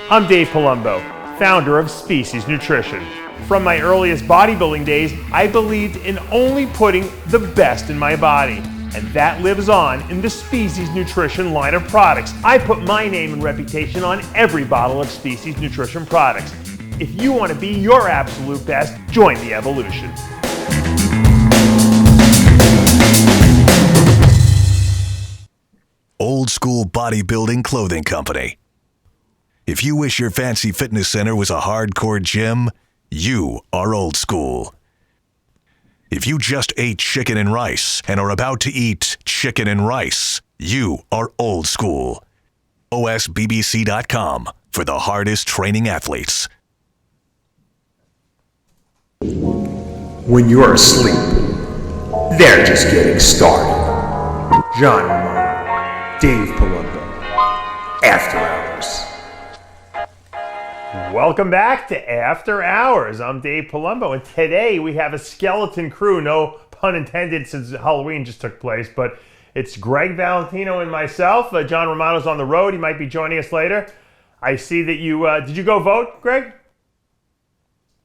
I'm Dave Palumbo, founder of Species Nutrition. From my earliest bodybuilding days, I believed in only putting the best in my body. And that lives on in the Species Nutrition line of products. I put my name and reputation on every bottle of Species Nutrition products. If you want to be your absolute best, join the evolution. Old School Bodybuilding Clothing Company. If you wish your fancy fitness center was a hardcore gym, you are old school. If you just ate chicken and rice and are about to eat chicken and rice, you are old school. OSBBC.com for the hardest training athletes. When you're asleep, they're just getting started. John Romano, Dave Palumbo, After Hours. Welcome back to After Hours. I'm Dave Palumbo, and today we have a skeleton crew, no pun intended since Halloween just took place, but it's Gregg Valentino and myself. John Romano's on the road. He might be joining us later. I see that you, did you go vote, Greg?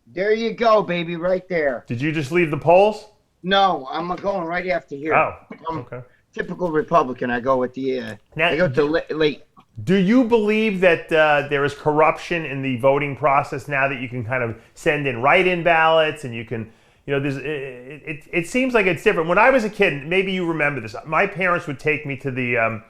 There you go, baby, right there. Did you just leave the polls? No, I'm going right after here. Oh, I'm okay. typical Republican. I go with the, Now, I go to late. Do you believe that there is corruption in the voting process now that you can kind of send in write-in ballots and you can, you know, it seems like it's different. When I was a kid, maybe you remember this, my parents would take me to the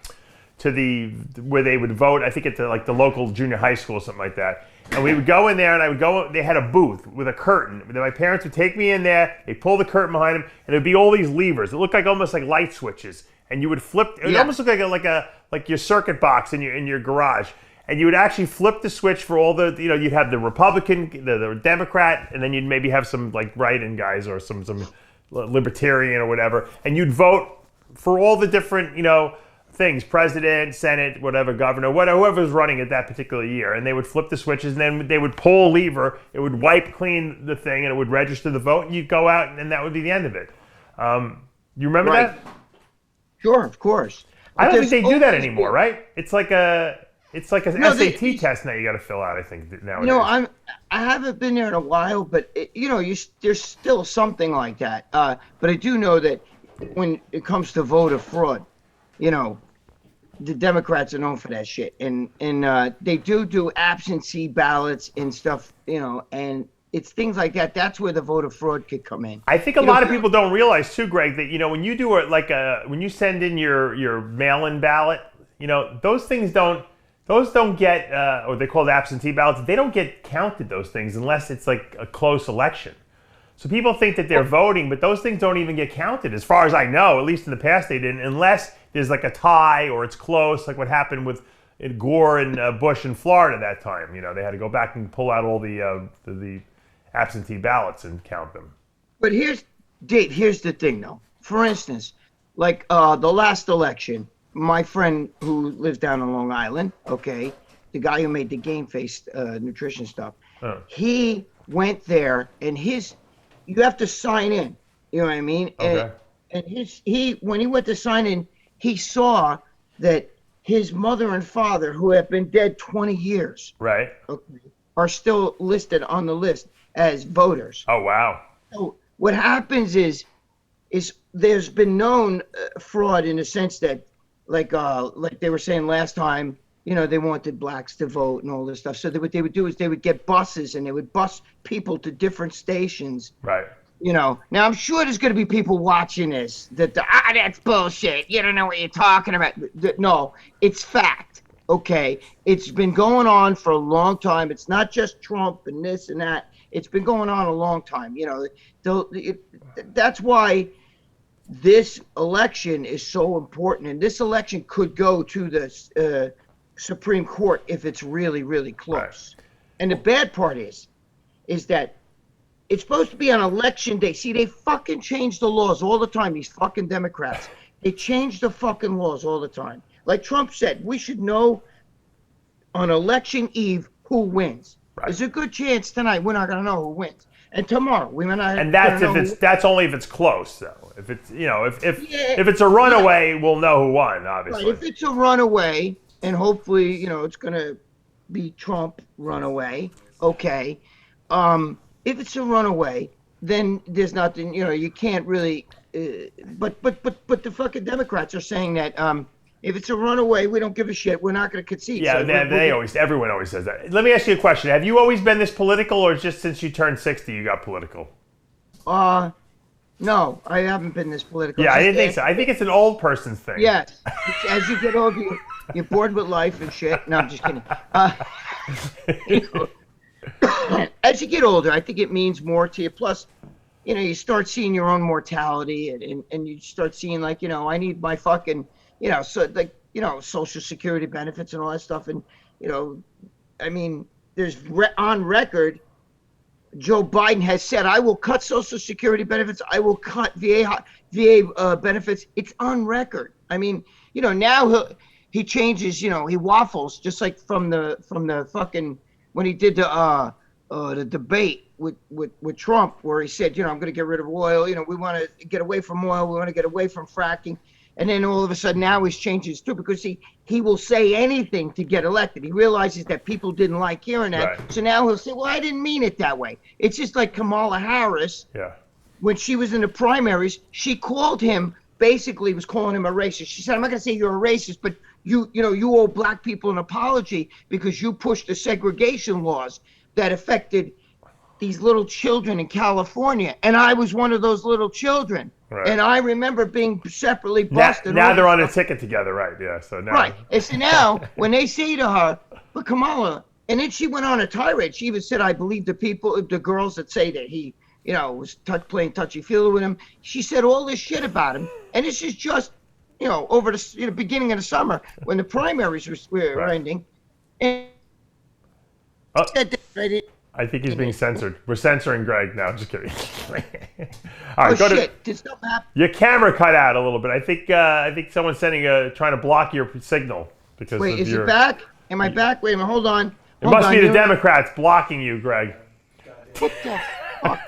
where they would vote, I think at the local junior high school or something like that. And we would go in there and I would go, they had a booth with a curtain. My parents would take me in there, they'd pull the curtain behind them, and there'd be all these levers. It looked like almost like light switches. And you would flip, it would almost look like your circuit box in your garage. And you would actually flip the switch for all the, you know, you'd have the Republican, the Democrat, and then you'd maybe have some like write-in guys or some libertarian or whatever. And you'd vote for all the different, you know, things, president, senate, whatever, governor, whoever's running at that particular year. And they would flip the switches and then they would pull a lever, it would wipe clean the thing and it would register the vote and you'd go out and that would be the end of it. You remember that? Sure, of course. I don't think they do that anymore, right? It's like an SAT test now you got to fill out, I think, nowadays. No, I haven't been there in a while, but there's still something like that. But I do know that when it comes to voter fraud, you know, the Democrats are known for that shit, and they do absentee ballots and stuff, you know, and it's things like that. That's where the voter fraud could come in. I think a lot of people don't realize too, Greg, that, you know, when you do when you send in your mail-in ballot, you know, those don't get, or they call it absentee ballots. They don't get counted, those things, unless it's like a close election. So people think that they're voting, but those things don't even get counted. As far as I know, at least in the past they didn't, unless there's like a tie or it's close, like what happened with Gore and Bush in Florida that time. You know, they had to go back and pull out all the absentee ballots and count them. But here's the thing, though. For instance, like the last election, my friend who lives down on Long Island, okay, the guy who made the game face nutrition stuff, he went there and you have to sign in. You know what I mean? Okay. And when he went to sign in, he saw that his mother and father, who have been dead 20 years, right, okay, are still listed on the list as voters. Oh, wow. So what happens is there's been known fraud in the sense that, like they were saying last time, you know, they wanted blacks to vote and all this stuff. So what they would do is they would get buses and they would bus people to different stations. Right. You know, now I'm sure there's going to be people watching this that's bullshit. You don't know what you're talking about. No, it's fact. Okay. It's been going on for a long time. It's not just Trump and this and that. It's been going on a long time. You know, that's why this election is so important. And this election could go to the Supreme Court if it's really, really close. Right. And the bad part is that it's supposed to be on election day. See, they fucking change the laws all the time, these fucking Democrats. They change the fucking laws all the time. Like Trump said, we should know on election eve who wins. Right. There's a good chance tonight we're not going to know who wins. And tomorrow we might not. And that's only if it's close, though. If it's, you know, if it's a runaway, we'll know who won, obviously. Right. If it's a runaway, and hopefully, you know, it's going to be Trump runaway, okay. If it's a runaway, then there's nothing, you can't really. But the fucking Democrats are saying that if it's a runaway, we don't give a shit. We're not going to concede. Yeah, So everyone always says that. Let me ask you a question. Have you always been this political, or just since you turned 60 you got political? No, I haven't been this political. Yeah, I didn't think so. I think it's an old person's thing. Yes. As you get older, you're bored with life and shit. No, I'm just kidding. As you get older, I think it means more to you. Plus, you start seeing your own mortality, and you start seeing, like, I need my fucking, Social Security benefits and all that stuff. And, I mean, there's on record, Joe Biden has said, I will cut Social Security benefits. I will cut VA benefits. It's on record. I mean, now he changes, he waffles, just like from the fucking, when he did the debate with Trump, where he said, I'm going to get rid of oil. We want to get away from oil. We want to get away from fracking. And then all of a sudden now he's changed his tune, because he will say anything to get elected. He realizes that people didn't like hearing that. Right. So now he'll say, well, I didn't mean it that way. It's just like Kamala Harris. Yeah. When she was in the primaries, she called him, basically was calling him a racist. She said, I'm not going to say you're a racist, but you owe black people an apology because you pushed the segregation laws that affected these little children in California. And I was one of those little children. Right. And I remember being separately busted. Now they're on a ticket together, right? Yeah. So now. Right. And so now, when they say to her, but Kamala, and then she went on a tirade. She even said, I believe the girls that say that he, was playing touchy-feely with him. She said all this shit about him. And this is just, over the beginning of the summer, when the primaries were ending. And I think he's being censored. We're censoring Greg now. Just kidding. All right, shit! Did something happen? Your camera cut out a little bit. I think someone's trying to block your signel because. Wait, is it back? Am I back? Wait a minute. Hold on. It must be the Democrats blocking you, Greg. What the fuck?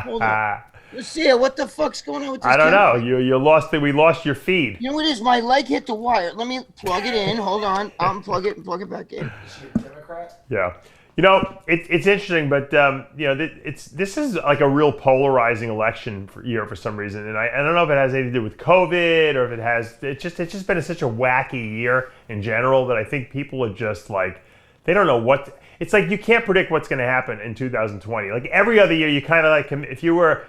Hold on. Let's see it. What the fuck's going on with this? I don't know. You lost it. We lost your feed. You know what it is? My leg hit the wire. Let me plug it in. Hold on. Unplug it and plug it back in. Is she a Democrat? Yeah. It's interesting, but this is like a real polarizing election year for some reason, and I don't know if it has anything to do with COVID or if it's just been such a wacky year in general that I think people are just like, they don't know what. It's like you can't predict what's going to happen in 2020. Like every other year, you kind of like, if you were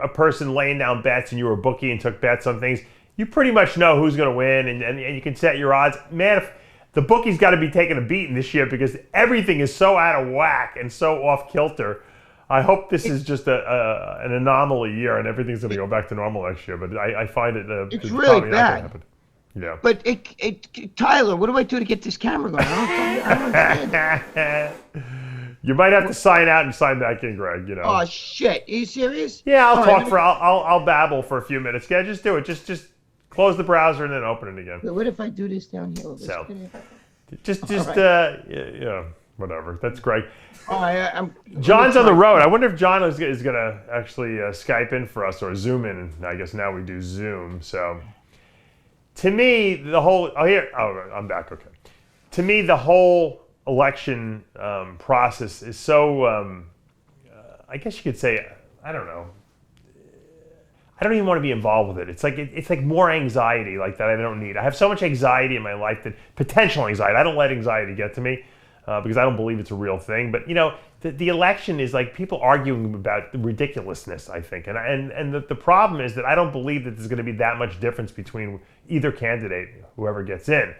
a person laying down bets and you were a bookie and took bets on things, you pretty much know who's going to win, and you can set your odds. Man, if the bookies got to be taking a beating this year because everything is so out of whack and so off kilter. I hope this is just an anomaly year and everything's going to go back to normal next year. But I find it's really bad. Yeah. But Tyler, what do I do to get this camera going? I don't understand. You might have to sign out and sign back in, Greg. Oh shit! Are you serious? Yeah, I'll babble for a few minutes. Yeah, just do it. Just close the browser and then open it again. But what if I do this down here? So, whatever. That's Greg. John's on the road. I wonder if John is going to actually Skype in for us or Zoom in. I guess now we do Zoom. So, to me, the whole I'm back. Okay. To me, the whole election process is so. I guess you could say, I don't know. I don't even want to be involved with it. It's like more anxiety like that I don't need. I have so much anxiety in my life, that potential anxiety. I don't let anxiety get to me because I don't believe it's a real thing. But the election is like people arguing about the ridiculousness, I think. And the problem is that I don't believe that there's going to be that much difference between either candidate, whoever gets in.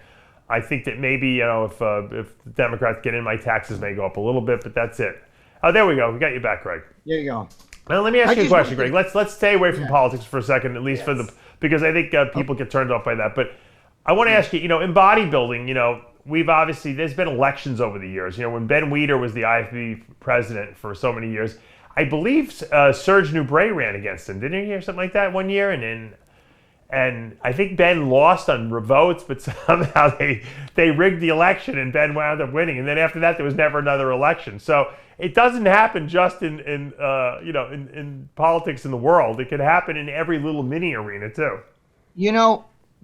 I think that maybe if the Democrats get in, my taxes may go up a little bit, but that's it. Oh, there we go. We got you back, Greg. There you go. Now, let me ask you a question, Greg. Let's stay away from politics for a second, at least because I think people get turned off by that. But I want to ask you, in bodybuilding, we've obviously, there's been elections over the years. When Ben Weider was the IFB president for so many years, I believe Serge Nubret ran against him. Didn't you hear something like that one year? And I think Ben lost on votes, but somehow they rigged the election and Ben wound up winning. And then after that, there was never another election. So it doesn't happen just in politics in the world. It can happen in every little mini arena too.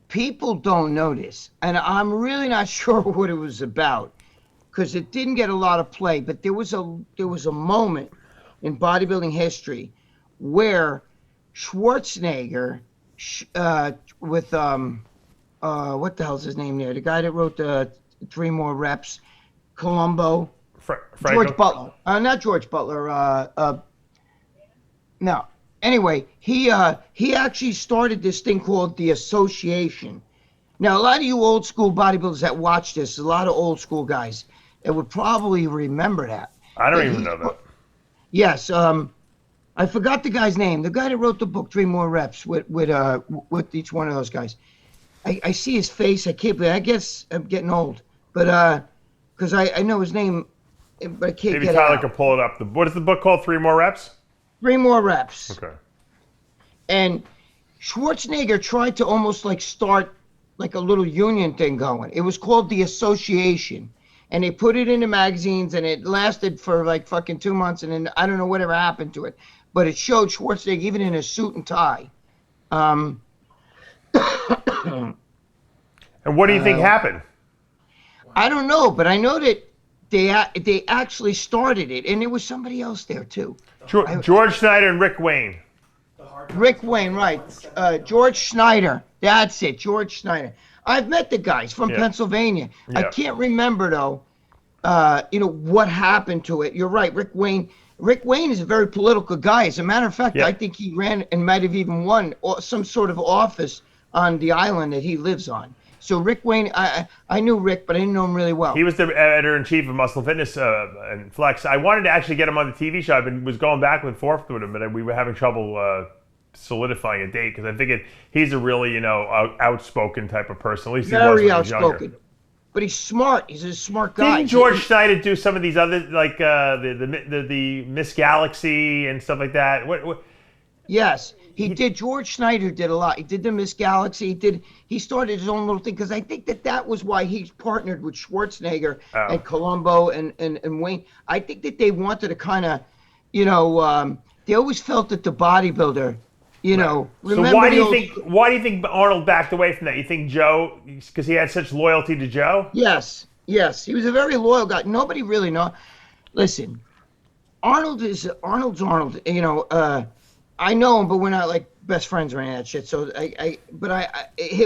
People don't notice, and I'm really not sure what it was about, because it didn't get a lot of play, but there was a moment in bodybuilding history where Schwarzenegger with what the hell's his name there? The guy that wrote the 3 More Reps, Palumbo, George Butler. Not George Butler. No. Anyway, he actually started this thing called the Association. Now, a lot of you old school bodybuilders that watch this, a lot of old school guys that would probably remember that. I don't even know that. Yes. I forgot the guy's name. The guy that wrote the book 3 More Reps with each one of those guys. I see his face. I can't believe. I guess I'm getting old, but because I know his name, but I can't Maybe get it Tyler out. could pull it up. What is the book called? 3 More Reps? 3 More Reps. Okay. And Schwarzenegger tried to almost like start like a little union thing going. It was called the Association. And they put it in the magazines, and it lasted for like fucking 2 months, and then I don't know whatever happened to it. But it showed Schwarzenegger even in a suit and tie. And what do you think happened? I don't know, but I know that they actually started it, and there was somebody else there too. George Schneider and Rick Wayne. Rick Wayne, right. George Schneider. That's it, George Schneider. I've met the guys from Pennsylvania. Yeah. I can't remember, though, what happened to it. You're right, Rick Wayne. Rick Wayne is a very political guy. As a matter of fact, I think he ran and might have even won some sort of office on the island that he lives on. So Rick Wayne, I knew Rick, but I didn't know him really well. He was the editor-in-chief of Muscle Fitness and Flex. I wanted to actually get him on the TV show. Was going back and forth with him, but we were having trouble solidifying a date because I figured he's a really, outspoken type of person. At least very he was when he was outspoken. younger. But he's smart. He's a smart guy. Didn't George Schneider do some of these other, like the Miss Galaxy and stuff like that? What? Yes, he did. George Schneider did a lot. He did the Miss Galaxy. He started his own little thing because I think that was why he partnered with Schwarzenegger and Palumbo and Wayne. I think that they wanted to kind of, they always felt that the bodybuilder, So why do you think Arnold backed away from that? You think Joe, because he had such loyalty to Joe? Yes. He was a very loyal guy. Nobody really knows. Listen, Arnold's Arnold. I know him, but we're not like best friends or any of that shit. So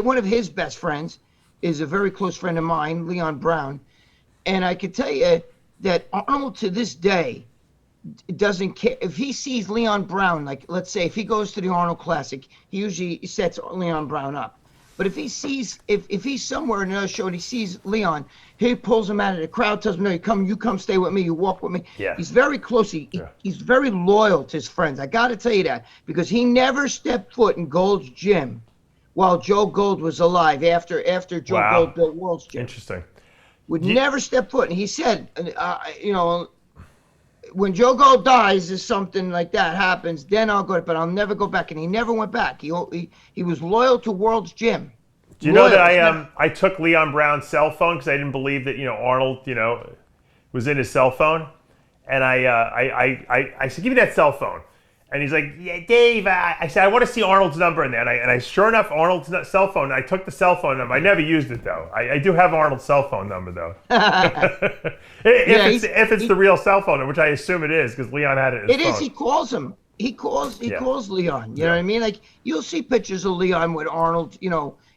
one of his best friends is a very close friend of mine, Leon Brown, and I can tell you that Arnold to this day doesn't care if he sees Leon Brown. Like, let's say if he goes to the Arnold Classic, he usually sets Leon Brown up. But if he sees if he's somewhere in another show and he sees Leon, he pulls him out of the crowd, tells him, "No, you come stay with me, you walk with me." Yeah. He's very close. He's very loyal to his friends. I got to tell you that because he never stepped foot in Gold's gym while Joe Gold was alive. After Joe Gold built World's Gym, Interesting. Would never step foot. And he said, when Joe Gold dies, if something like that happens, then I'll go, but I'll never go back. And he never went back. He was loyal to World's Gym. Do you know that I took Leon Brown's cell phone because I didn't believe that Arnold was in his cell phone, and I said, "Give me that cell phone," and he's like, "Yeah, Dave." I said, "I want to see Arnold's number in there," and I sure enough, Arnold's cell phone. I took the cell phone number. I never used it though. I do have Arnold's cell phone number though. If it's the real cell phone, which I assume it is, because Leon had it. It is. He calls him. He calls Leon. You know what I mean? Like you'll see pictures of Leon with Arnold.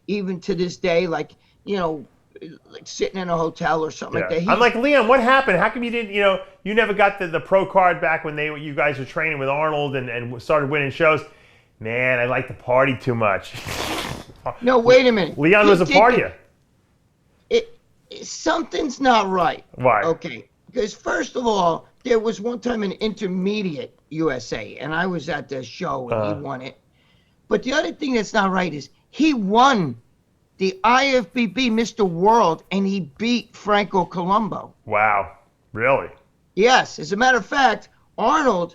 Even to this day, like sitting in a hotel or something like that. I'm like, Leon, what happened? How come you didn't? You never got the pro card back when you guys were training with Arnold and started winning shows. Man, I like to party too much. No, wait a minute. Leon was a partier. Something's not right. Why? Okay, because first of all, there was one time in Intermediate USA, and I was at the show and he won it. But the other thing that's not right is he won the IFBB Mr. World, and he beat Franco Columbo. Wow, really? Yes, as a matter of fact, Arnold,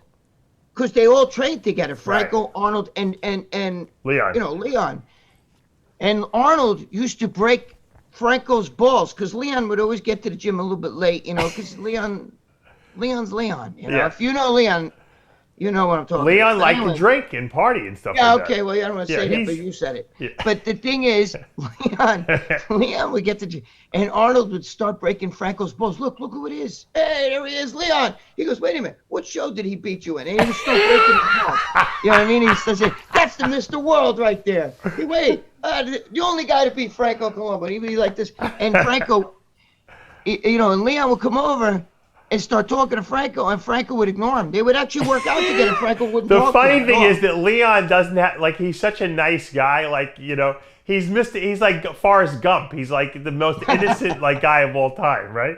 because they all trained together, Franco, Arnold, and Leon. Leon. And Arnold used to break Franco's balls because Leon would always get to the gym a little bit late, because Leon's Leon. If you know Leon, You know what I'm talking Leon about. liked to drink and party and stuff Yeah, like okay, that. well, I don't want to say that, but you said it. Yeah. But the thing is, Leon would get and Arnold would start breaking Franco's balls. Look who it is. Hey, there he is, Leon. He goes, wait a minute, what show did he beat you in? And he would start breaking his balls. You know what I mean? He says, that's the Mr. World right there. Hey, wait, the only guy to beat Franco Colombo. He'd be like this. And Franco, and Leon would come over and start talking to Franco, and Franco would ignore him. They would actually work out together. Franco wouldn't talk to him. The funny thing is that Leon doesn't have, like, he's such a nice guy. Like, he's like Forrest Gump. He's like the most innocent like guy of all time, right?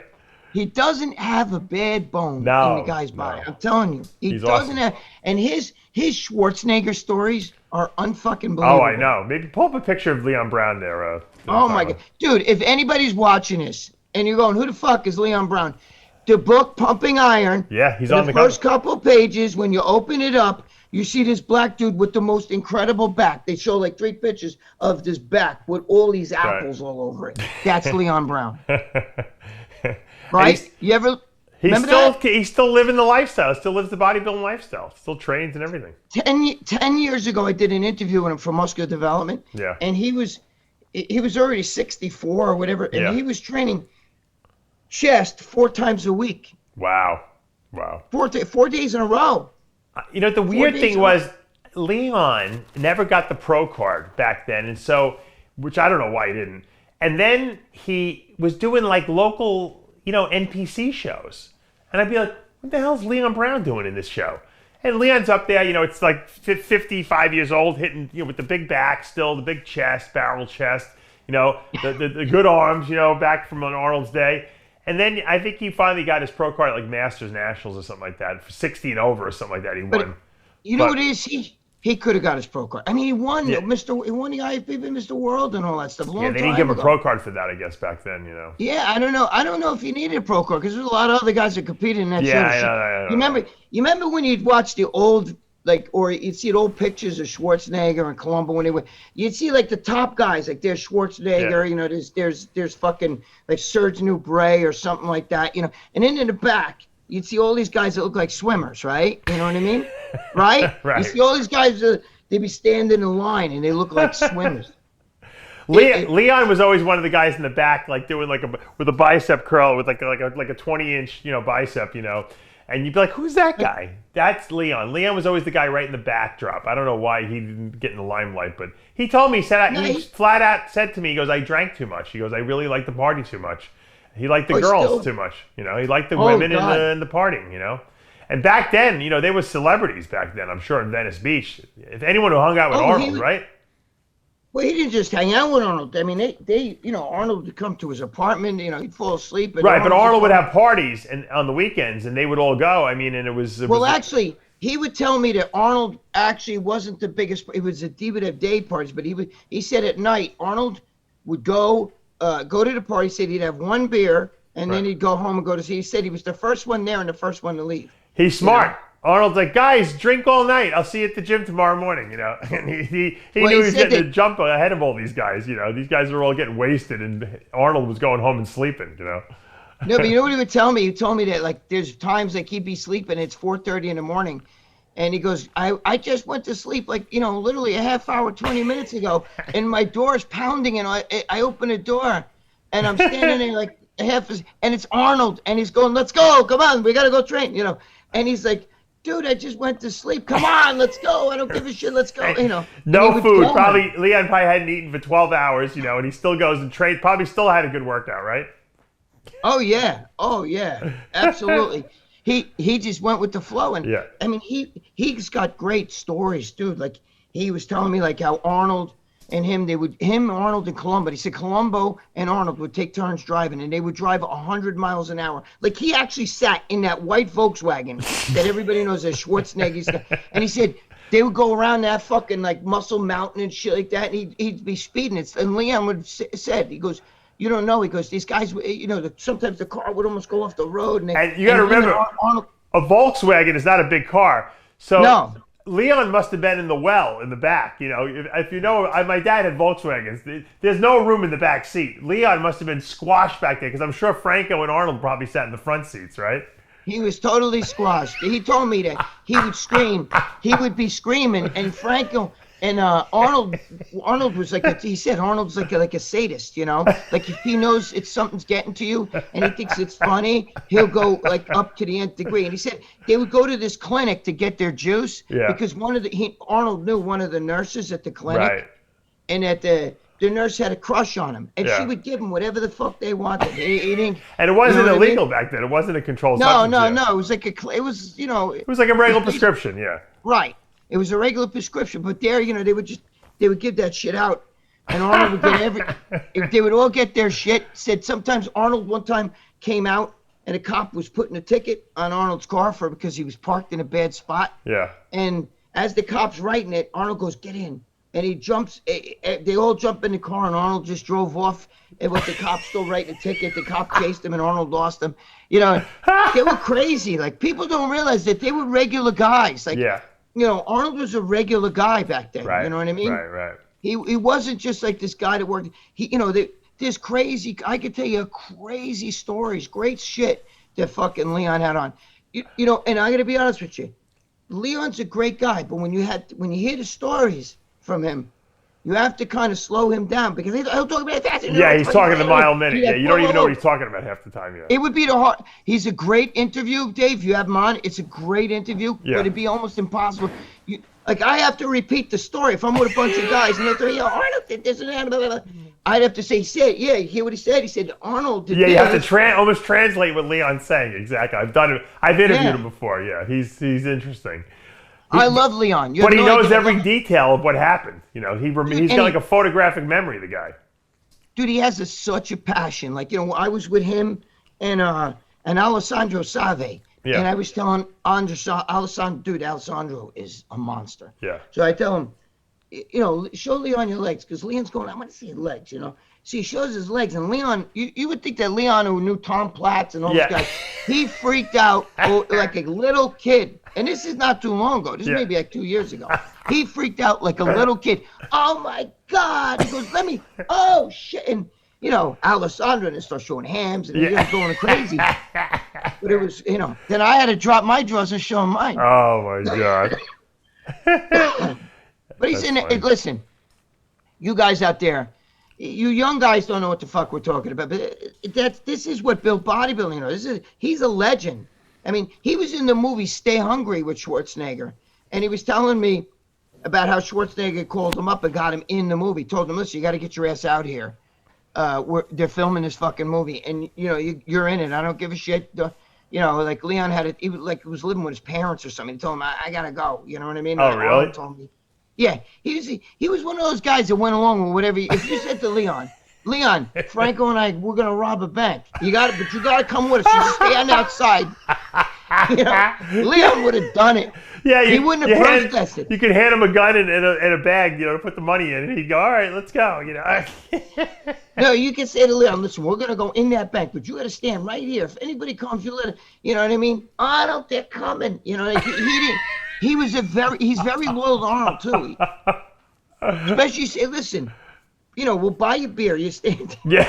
He doesn't have a bad bone in the guy's body. I'm telling you, he doesn't awesome. have. And his Schwarzenegger stories are unfucking believable. Oh, I know. Maybe pull up a picture of Leon Brown there. Oh my God, dude! If anybody's watching this and you're going, who the fuck is Leon Brown? The book Pumping Iron. Yeah, he's on the first couple pages. When you open it up, you see this black dude with the most incredible back. They show like 3 pictures of this back with all these apples all over it. That's Leon Brown. Right? You ever remember that? He's still living the lifestyle. Still lives the bodybuilding lifestyle. Still trains and everything. 10 years ago, I did an interview with him for Muscular Development. Yeah. And he was already 64 or whatever, and he was training chest 4 times a week. Wow. 4 days in a row. The weird thing was Leon never got the pro card back then, and so, which I don't know why he didn't. And then he was doing like local, NPC shows. And I'd be like, what the hell's Leon Brown doing in this show? And Leon's up there, it's like 55 years old, hitting, with the big back still, the big chest, barrel chest, the good arms, back from Arnold's day. And then I think he finally got his pro card at like Masters Nationals or something like that. For 60 and over or something like that, he won. You know what it is? He could have got his pro card. I mean, he won he won the IFBB Mr. World and all that stuff. They didn't give him a pro card for that, I guess, back then, Yeah, I don't know. I don't know if he needed a pro card because there's a lot of other guys that competed in that show. I know. You remember when you'd watch the old, or you'd see old pictures of Schwarzenegger and Colombo when they were, you'd see like the top guys, like there's Schwarzenegger, there's fucking like Serge Nubret or something like that, and then in the back, you'd see all these guys that look like swimmers, right? You know what I mean? Right? Right. You see all these guys, they'd be standing in line and they look like swimmers. Leon was always one of the guys in the back, like doing with a bicep curl with like a 20-inch, bicep, and you'd be like, who's that guy? That's Leon. Leon was always the guy right in the backdrop. I don't know why he didn't get in the limelight, but he told me, he flat out said to me, he goes, I drank too much. He goes, I really like the party too much. He liked the girls too much. He liked the women and the partying, And back then, they were celebrities back then, I'm sure, in Venice Beach. If anyone who hung out with Arnold, right? Well, he didn't just hang out with Arnold. I mean, they Arnold would come to his apartment, he'd fall asleep. But Arnold would have parties on the weekends, and they would all go. I mean, and it was... Actually, he would tell me that Arnold actually wasn't the biggest... It was he would have day parties, but he said at night, Arnold would go to the party, said he'd have 1 beer, and then he'd go home and go to see. He said he was the first one there and the first one to leave. He's smart. Arnold's like, guys, drink all night. I'll see you at the gym tomorrow morning, And he knew he was getting to jump ahead of all these guys, These guys were all getting wasted, and Arnold was going home and sleeping, No, but you know what he would tell me? He told me that, like, there's times like he'd be sleeping, it's 4:30 in the morning, and he goes, I just went to sleep, like, literally a half hour, 20 minutes ago, and my door's pounding, and I open the door, and I'm standing there like and it's Arnold, and he's going, let's go, come on, we got to go train, And he's like, dude, I just went to sleep. Come on, let's go. I don't give a shit. Let's go. No food. Leon probably hadn't eaten for 12 hours, and he still goes and trains. Probably still had a good workout, right? Oh yeah. Absolutely. He just went with the flow, and I mean he's got great stories, dude. Like he was telling me like how Arnold and Arnold and Colombo. He said Colombo and Arnold would take turns driving, and they would drive 100 miles an hour. Like he actually sat in that white Volkswagen that everybody knows as Schwarzenegger's. And he said they would go around that fucking like Muscle Mountain and shit like that, and he'd be speeding it. And Leon would said, he goes, you don't know. He goes, these guys, sometimes the car would almost go off the road. And you got to remember, Arnold, a Volkswagen is not a big car, so. No. Leon must have been in the well in the back. If my dad had Volkswagens. There's no room in the back seat. Leon must have been squashed back there because I'm sure Franco and Arnold probably sat in the front seats, right? He was totally squashed. He told me that he would scream. He would be screaming, and Franco and Arnold was he said Arnold's like a sadist, you know? Like if he knows something's getting to you and he thinks it's funny, he'll go like up to the nth degree. And he said they would go to this clinic to get their juice because Arnold knew one of the nurses at the clinic, and that the nurse had a crush on him, and she would give him whatever the fuck they wanted. He didn't, and it wasn't illegal back then. It wasn't a controlled substance. No. It was like it was like a regular prescription. Yeah. Right. It was a regular prescription, but there, they would give that shit out, and Arnold would get they would all get their shit. Said sometimes Arnold one time came out and a cop was putting a ticket on Arnold's car because he was parked in a bad spot. Yeah. And as the cop's writing it, Arnold goes, "Get in." And he jumps, they all jump in the car, and Arnold just drove off. And with the cop still writing a ticket, the cop chased him, and Arnold lost him. They were crazy. Like, people don't realize that they were regular guys. Like, Arnold was a regular guy back then. Right. You know what I mean? Right. He wasn't just like this guy that worked. There's crazy, I could tell you crazy stories, great shit that fucking Leon had on. And I got to be honest with you. Leon's a great guy, but when you hear the stories from him, you have to kind of slow him down because he'll talk about that. Yeah, he's talking a mile a minute. Yeah, you don't even know what he's talking about half the time. Yeah. It would be he's a great interview, Dave. You have him on. It's a great interview, but it'd be almost impossible. I have to repeat the story if I'm with a bunch of guys and they'll say, Arnold did this and that, blah, blah, blah. I'd have to say, you hear what he said? He said, Arnold did this. You have to almost translate what Leon's saying. Exactly. I've done it. I've interviewed him before. Yeah, he's interesting. I love Leon. But he knows every detail of what happened. He's got like a photographic memory, the guy. Dude, he has such a passion. Like, I was with him and Alessandro Save. Yeah. And I was telling Alessandro, dude, Alessandro is a monster. Yeah. So I tell him, show Leon your legs, because Leon's going, I want to see his legs, So he shows his legs, and Leon, you would think that Leon, who knew Tom Platz and all those guys, he freaked out like a little kid. And this is not too long ago. This is maybe like 2 years ago. He freaked out like a little kid. Oh, my God. He goes, oh, shit. And, Alessandro and starts showing hams, and he was going crazy. But it was, then I had to drop my drawers and show him mine. Oh, my God. But he's in it. Listen, you guys out there, you young guys don't know what the fuck we're talking about, but this is what built bodybuilding. He's a legend. I mean, he was in the movie Stay Hungry with Schwarzenegger, and he was telling me about how Schwarzenegger called him up and got him in the movie. Told him, listen, you got to get your ass out here. They're filming this fucking movie, and you're in it. I don't give a shit. Like Leon had it. He was living with his parents or something. He told him, I gotta go. You know what I mean? Oh, really? Told me, yeah, he was one of those guys that went along with whatever. If you said to Leon, Franco and I, we're gonna rob a bank. But you gotta come with us. You stand outside. Leon would have done it. Yeah, he wouldn't have protested. You could hand him a gun and a bag, to put the money in, and he'd go, "All right, let's go." No, you can say to Leon, "Listen, we're gonna go in that bank, but you gotta stand right here. If anybody comes, you let it." You know what I mean? Arnold, they're coming. He didn't. He's very loyal to Arnold too. Especially say, listen, we'll buy you beer. You stand. Yeah.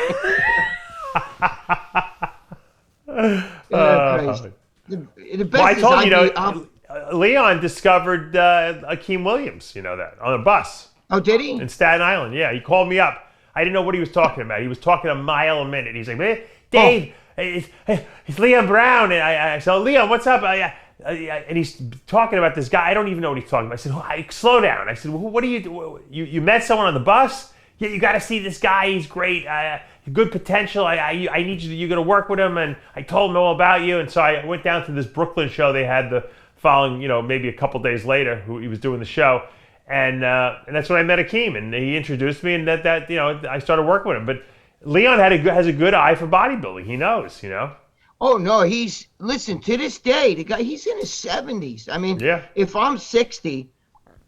Crazy. The best I told you, Leon discovered Akeem Williams, that, on a bus. Oh, did he? In Staten Island, yeah. He called me up. I didn't know what he was talking about. He was talking a mile a minute. He's like, "Man, Dave, it's Leon Brown." And I said, "Leon, what's up?" And he's talking about this guy. I don't even know what he's talking about. I said, slow down. I said, what do you do? You met someone on the bus? Yeah, you got to see this guy. He's great. Good potential. I need you. You're going to work with him. And I told him all about you. And so I went down to this Brooklyn show they had the following, maybe a couple days later, who he was doing the show. And that's when I met Akeem. And he introduced me, and that I started working with him. But Leon has a good eye for bodybuilding. He knows, Oh, no, listen, to this day, the guy, he's in his 70s. I mean, if I'm 60,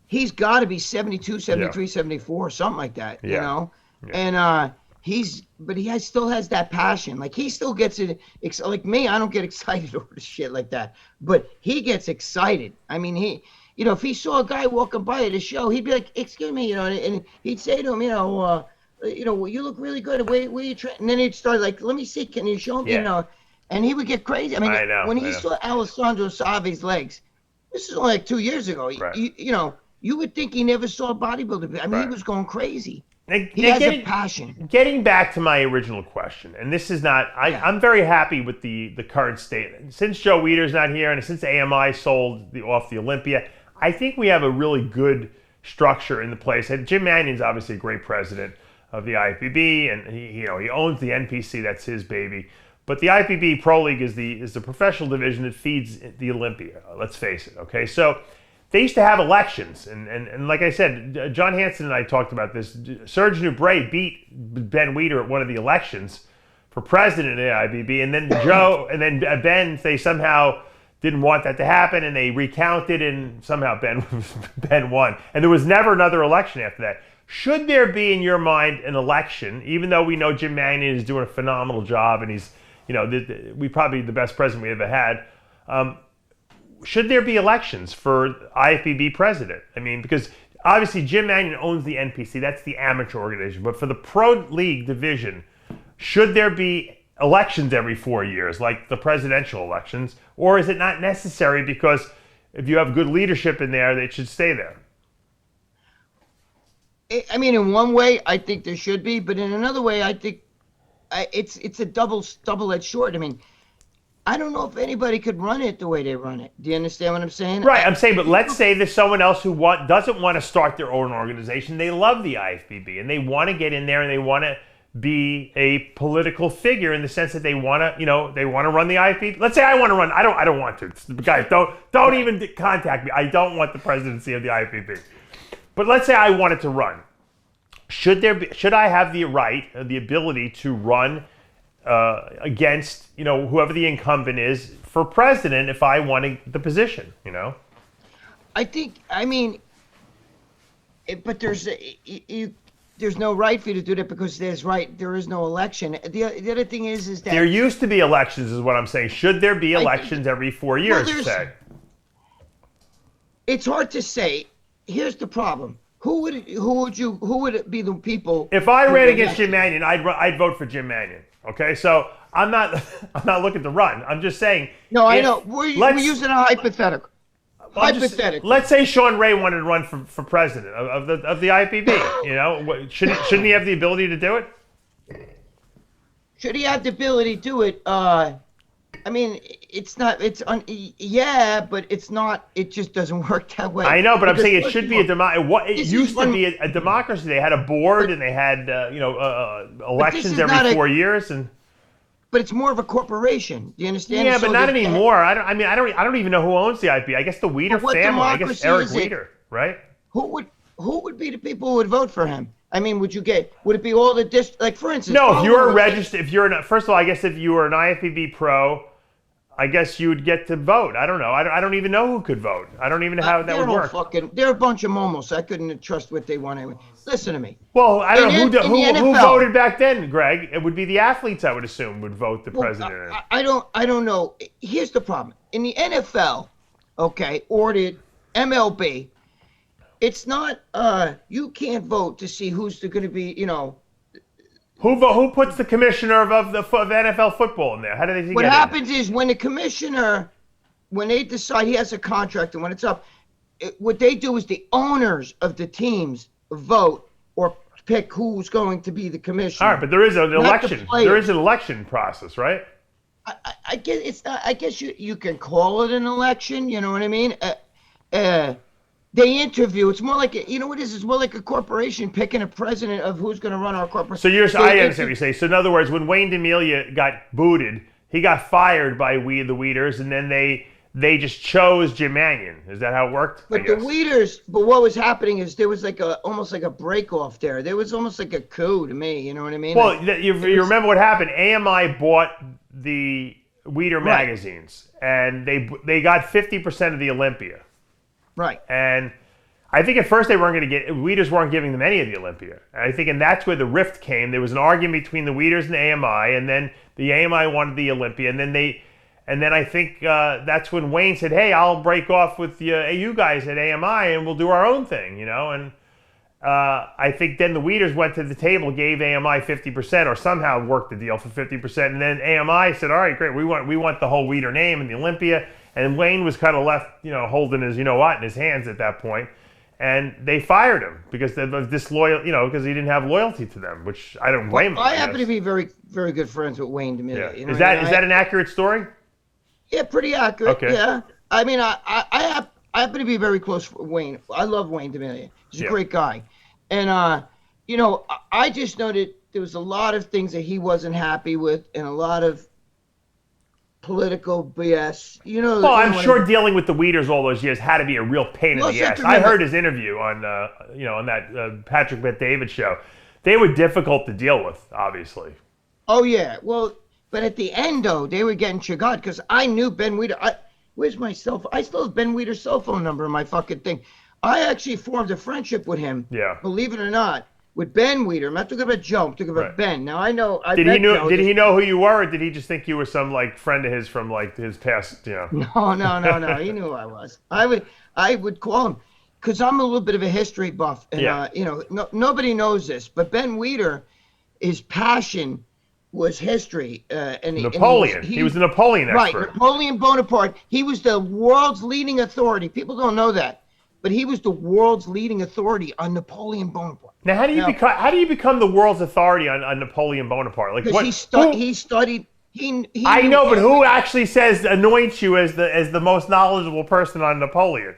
he's got to be 72, 73, 74, something like that, Yeah. And he still has that passion. Like, he still gets it. Like me, I don't get excited over shit like that. But he gets excited. I mean, if he saw a guy walking by at a show, he'd be like, "Excuse me," and he'd say to him, you look really good. Where you trying? And then he'd start like, "Let me see. Can you show me?" and he would get crazy. I mean, I know, when I he know. saw Alessandro Savi's legs, this is only like 2 years ago. Right. You know, you would think he never saw a bodybuilder. I mean, he Right. was going crazy. Now, He has a passion. Getting back to my original question, and this is not, I'm very happy with the current state. Since Joe Weider's not here and since AMI sold off the Olympia, I think we have a really good structure in the place. And Jim Mannion's obviously a great president of the IFBB, and he owns the NPC, that's his baby. But the IFBB Pro League is the professional division that feeds the Olympia, let's face it, okay? So they used to have elections, and like I said, John Hansen and I talked about this. Serge Nubret beat Ben Weider at one of the elections for president of the IFBB, and then Ben, they somehow didn't want that to happen, and they recounted, and somehow Ben won. And there was never another election after that. Should there be, in your mind, an election, even though we know Jim Mannion is doing a phenomenal job, and he's, we probably the best president we ever had, should there be elections for IFBB president? I mean, because obviously Jim Mannion owns the NPC, that's the amateur organization, but for the Pro League division, should there be elections every 4 years, like the presidential elections, or is it not necessary because if you have good leadership in there, they should stay there? I mean, in one way, I think there should be, but in another way, I think it's a double-edged sword. I mean, I don't know if anybody could run it the way they run it. Do you understand what I'm saying? Right, I'm saying, but let's say there's someone else who doesn't want to start their own organization. They love the IFBB, and they want to get in there, and they want to be a political figure in the sense that they want to, they want to run the IFBB. Let's say I want to run. I don't want to. Guys, don't even contact me. I don't want the presidency of the IFBB. But let's say I wanted to run. Should I have the right, the ability to run against, whoever the incumbent is for president if I wanted the position, But there's no right for you to do that because there is no election. The other thing is that there used to be elections, is what I'm saying. Should there be elections every 4 years? It's hard to say. Here's the problem. Who would it be the people? If I ran against Jim Mannion, I'd vote for Jim Mannion. Okay, so I'm not looking to run. I'm just saying. No, I know. We're using a hypothetical. Let's say Sean Ray wanted to run for president of the IFBB. Shouldn't he have the ability to do it? Should he have the ability to do it? I mean, but it's not. It just doesn't work that way. I know, but I'm saying it should be a democracy. It used to be a democracy. They had a board and they had elections every 4 years, but it's more of a corporation. Do you understand? Yeah, but not anymore. I don't even know who owns the IFBB. I guess the Weider family. I guess Eric Weider, right? Who would be the people who would vote for him? I mean, would it be all the like for instance? No, if you're registered, first of all, I guess if you were an IFBB pro, I guess you would get to vote. I don't know. I don't even know who could vote. I don't even know how that would work. They're a bunch of momos. I couldn't trust what they want anyway. Listen to me. Well, I don't know who voted back then, Greg. It would be the athletes, I would assume, would vote the president. I don't know. Here's the problem. In the NFL, okay, or the MLB, it's not. You can't vote to see who's going to be. Who puts the commissioner of NFL football in there? How do they? What happens is when the commissioner, when they decide he has a contract and when it's up, what they do is the owners of the teams vote or pick who's going to be the commissioner. All right, but there is an election. There is an election process, right? I guess it's not. I guess you can call it an election. You know what I mean? They interview. It's more like you know what it is. It's more like a corporation picking a president of who's going to run our corporation. So I understand what you say. So in other words, when Wayne D'Amelia got booted, he got fired by the Weiders, and then they just chose Jim Mannion. Is that how it worked? But the Weiders. But what was happening is there was almost like a break off there. There was almost like a coup to me. You know what I mean? Well, you remember what happened? AMI bought the Weider magazines, and they got 50% of the Olympia. Right. And I think at first Weiders weren't giving them any of the Olympia. And that's where the rift came. There was an argument between the Weiders and AMI, and then the AMI wanted the Olympia, and then I think that's when Wayne said, "Hey, I'll break off with you guys at AMI, and we'll do our own thing," And I think then the Weeders went to the table, gave AMI 50%, or somehow worked the deal for 50%, and then AMI said, "All right, great, we want the whole Weeder name and the Olympia." And Wayne was kind of left, holding his in his hands at that point, and they fired him because of disloyal, because he didn't have loyalty to them, which I don't blame him. I happen to be very, very good friends with Wayne DeMille. Yeah. Is that an accurate story? Yeah, pretty accurate. Okay. Yeah, I mean, I happen to be very close with Wayne. I love Wayne DeMille. He's a great guy. And, I just noted there was a lot of things that he wasn't happy with and a lot of political BS. Well, I'm sure dealing with the Weeders all those years had to be a real pain in the ass. I heard his interview on, on that Patrick Bet-David show. They were difficult to deal with, obviously. Oh, yeah. Well, but at the end, though, they were getting chagad because I knew Ben Weeder. Where's my cell phone? I still have Ben Weeder's cell phone number in my fucking thing. I actually formed a friendship with him. Yeah. Believe it or not, with Ben Weeder. I'm not talking about Joe. I'm talking about Ben. Now I know. Did he know who you were, or did he just think you were some friend of his from his past? No. He knew who I was. I would call him because I'm a little bit of a history buff, and nobody knows this, but Ben Weeder, his passion was history. And Napoleon. He was a Napoleon expert. Right, Napoleon Bonaparte. He was the world's leading authority. People don't know that. But he was the world's leading authority on Napoleon Bonaparte. Now, how do you become the world's authority on Napoleon Bonaparte? Because he studied. I know, but who actually anoints you as the most knowledgeable person on Napoleon?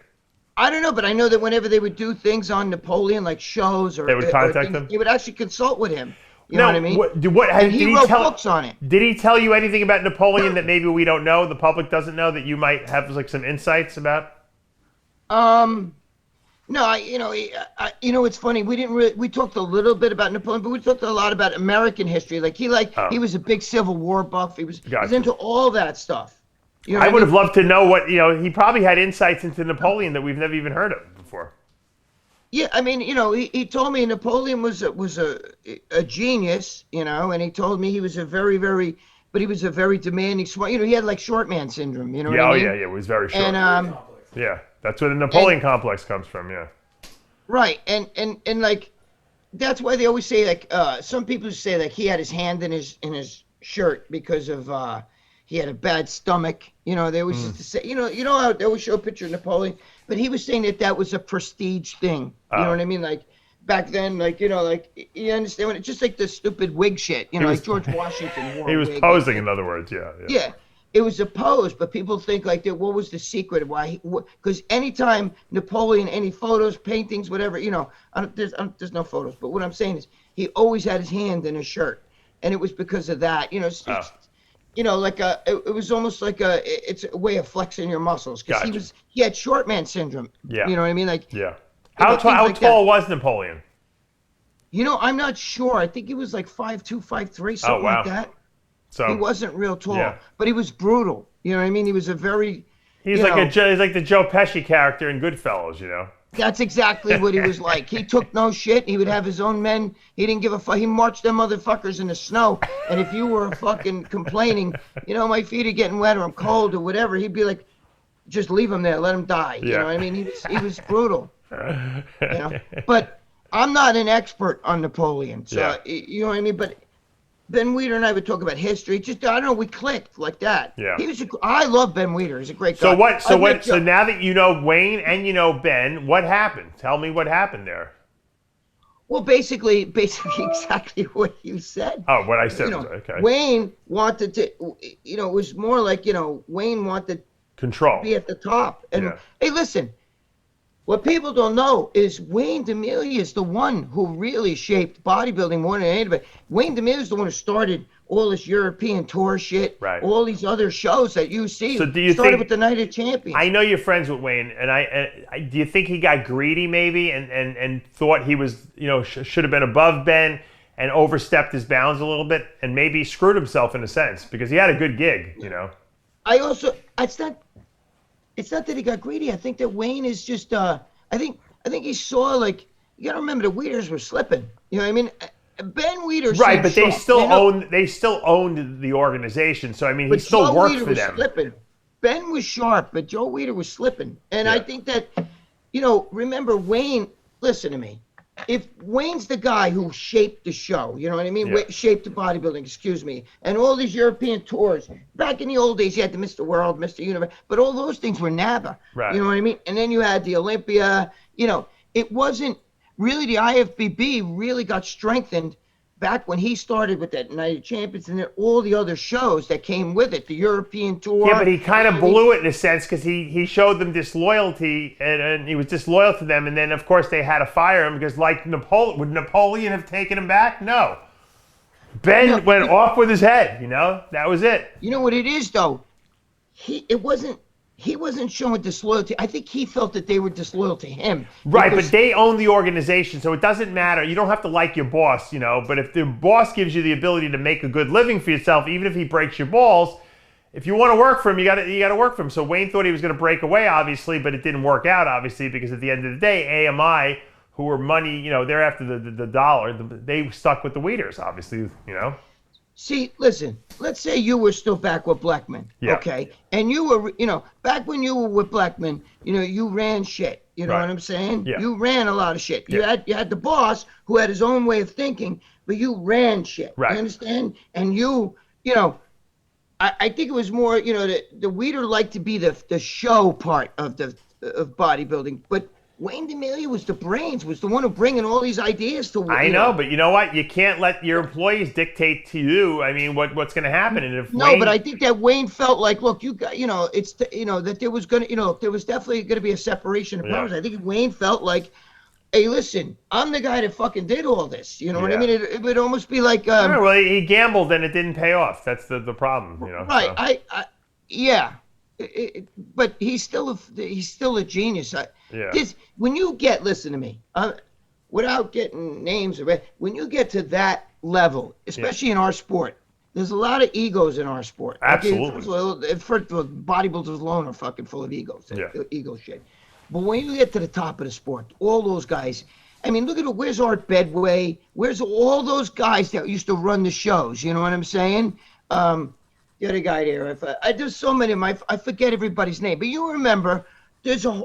I don't know, but I know that whenever they would do things on Napoleon, like shows or they would contact him. They would actually consult with him. You know what I mean? He wrote books on it. Did he tell you anything about Napoleon that maybe we don't know, the public doesn't know, that you might have some insights about? No, it's funny. We talked a little bit about Napoleon, but we talked a lot about American history. He was a big Civil War buff. He was into all that stuff. I would have loved to know what, he probably had insights into Napoleon that we've never even heard of before. Yeah, I mean, he told me Napoleon was a genius, and he told me he was a very, very, but he was a very demanding, smart, he had short man syndrome, what I mean? Yeah, it was very short. And, yeah, that's where the Napoleon complex comes from, yeah. Right, and that's why they always say, some people say, he had his hand in his shirt because of, he had a bad stomach, they always used to say, how they always show a picture of Napoleon, but he was saying that was a prestige thing, you know what I mean, back then, you understand, when it's just the stupid wig shit, George Washington wore he was posing, in other words, yeah. Yeah. It was a pose, but people think what was the secret of why? Because anytime Napoleon, any photos, paintings, whatever, there's no photos. But what I'm saying is, he always had his hand in his shirt, and it was because of that. It was almost it's a way of flexing your muscles because he had short man syndrome. Yeah. You know what I mean? How tall was Napoleon? I'm not sure. I think he was 5'2", 5'3", something like that. So he wasn't real tall, but he was brutal. You know what I mean? He was a very. He's like the Joe Pesci character in Goodfellas. That's exactly what he was like. He took no shit. He would have his own men. He didn't give a fuck. He marched them motherfuckers in the snow. And if you were fucking complaining, my feet are getting wet or I'm cold or whatever, he'd be like, just leave him there, let him die. You know what I mean? He was brutal. But I'm not an expert on Napoleon, so you know what I mean. But Ben Weeder and I would talk about history. Just I don't know, we clicked like that. Yeah. I love Ben Weeder. He's a great guy. So now that you know Wayne and you know Ben, what happened? Tell me what happened there. Well, basically exactly what you said. Oh, what I said. Okay. Wayne wanted to. It was more like Wayne wanted control, to be at the top. And hey, listen. What people don't know is Wayne DeMille is the one who really shaped bodybuilding more than anybody. Wayne DeMille is the one who started all this European tour shit, all these other shows that you see. So started with the Night of Champions. I know you're friends with Wayne, and I do you think he got greedy maybe and thought he was should have been above Ben and overstepped his bounds a little bit and maybe screwed himself in a sense because he had a good gig, I also It's not that he got greedy. I think that Wayne is just. I think he saw you got to remember the Weeders were slipping. You know what I mean? Ben Weeder. Right, but they still owned the organization. So I mean, he still worked for them. Slipping. Ben was sharp, but Joe Weeder was slipping. And I think that, remember Wayne. Listen to me. if Wayne's the guy who shaped the show, you know what I mean? Yeah. Shaped the bodybuilding, excuse me, and all these European tours. Back in the old days, you had the Mr. World, Mr. Universe, but all those things were NABBA. Right. You know what I mean? And then you had the Olympia. You know, it wasn't really the IFBB really got strengthened back when he started with that Night of Champions and then all the other shows that came with it, the European tour. Yeah, but he kind of blew it in a sense because he showed them disloyalty and he was disloyal to them. And then, of course, they had to fire him because, like, would Napoleon have taken him back? No. Ben went off with his head, you know? That was it. You know what it is, though? He wasn't showing disloyalty. I think he felt that they were disloyal to him. Right, but they own the organization, so it doesn't matter. You don't have to like your boss, you know, but if the boss gives you the ability to make a good living for yourself, even if he breaks your balls, if you want to work for him, you got to work for him. So Wayne thought he was going to break away, obviously, but it didn't work out, obviously, because at the end of the day, AMI, who were money, you know, they're after the dollar, they stuck with the Weeders, obviously, you know. See, listen, let's say you were still back with Blackman, okay? And you were, you know, back when you were with Blackman, you know, you ran shit. You know what I'm saying? Yeah. You ran a lot of shit. Yeah. You had the boss who had his own way of thinking, but you ran shit. Right. You understand? And you know, I think it was more, you know, the Weeder liked to be the show part of bodybuilding, but Wayne D'Amelio was the brains, was the one who bringing all these ideas to. I know, but you know what? You can't let your employees dictate to you. I mean, what's going to happen? And if but I think that Wayne felt like, look, you got, you know, it's you know that there was going to, you know, there was definitely going to be a separation of powers. I think Wayne felt like, hey, listen, I'm the guy that fucking did all this. You know what I mean? It would almost be like. Well, he gambled and it didn't pay off. That's the problem, you know. Right. So. Yeah. But he's still a genius. When you get, listen to me, without getting names, when you get to that level, especially in our sport, there's a lot of egos in our sport. Absolutely. First of all, bodybuilders alone are fucking full of egos. Ego shit. But when you get to the top of the sport, all those guys, I mean, look at where's Art Bedway? Where's all those guys that used to run the shows? You know what I'm saying? The other guy there, there's so many of them, I forget everybody's name, but you remember,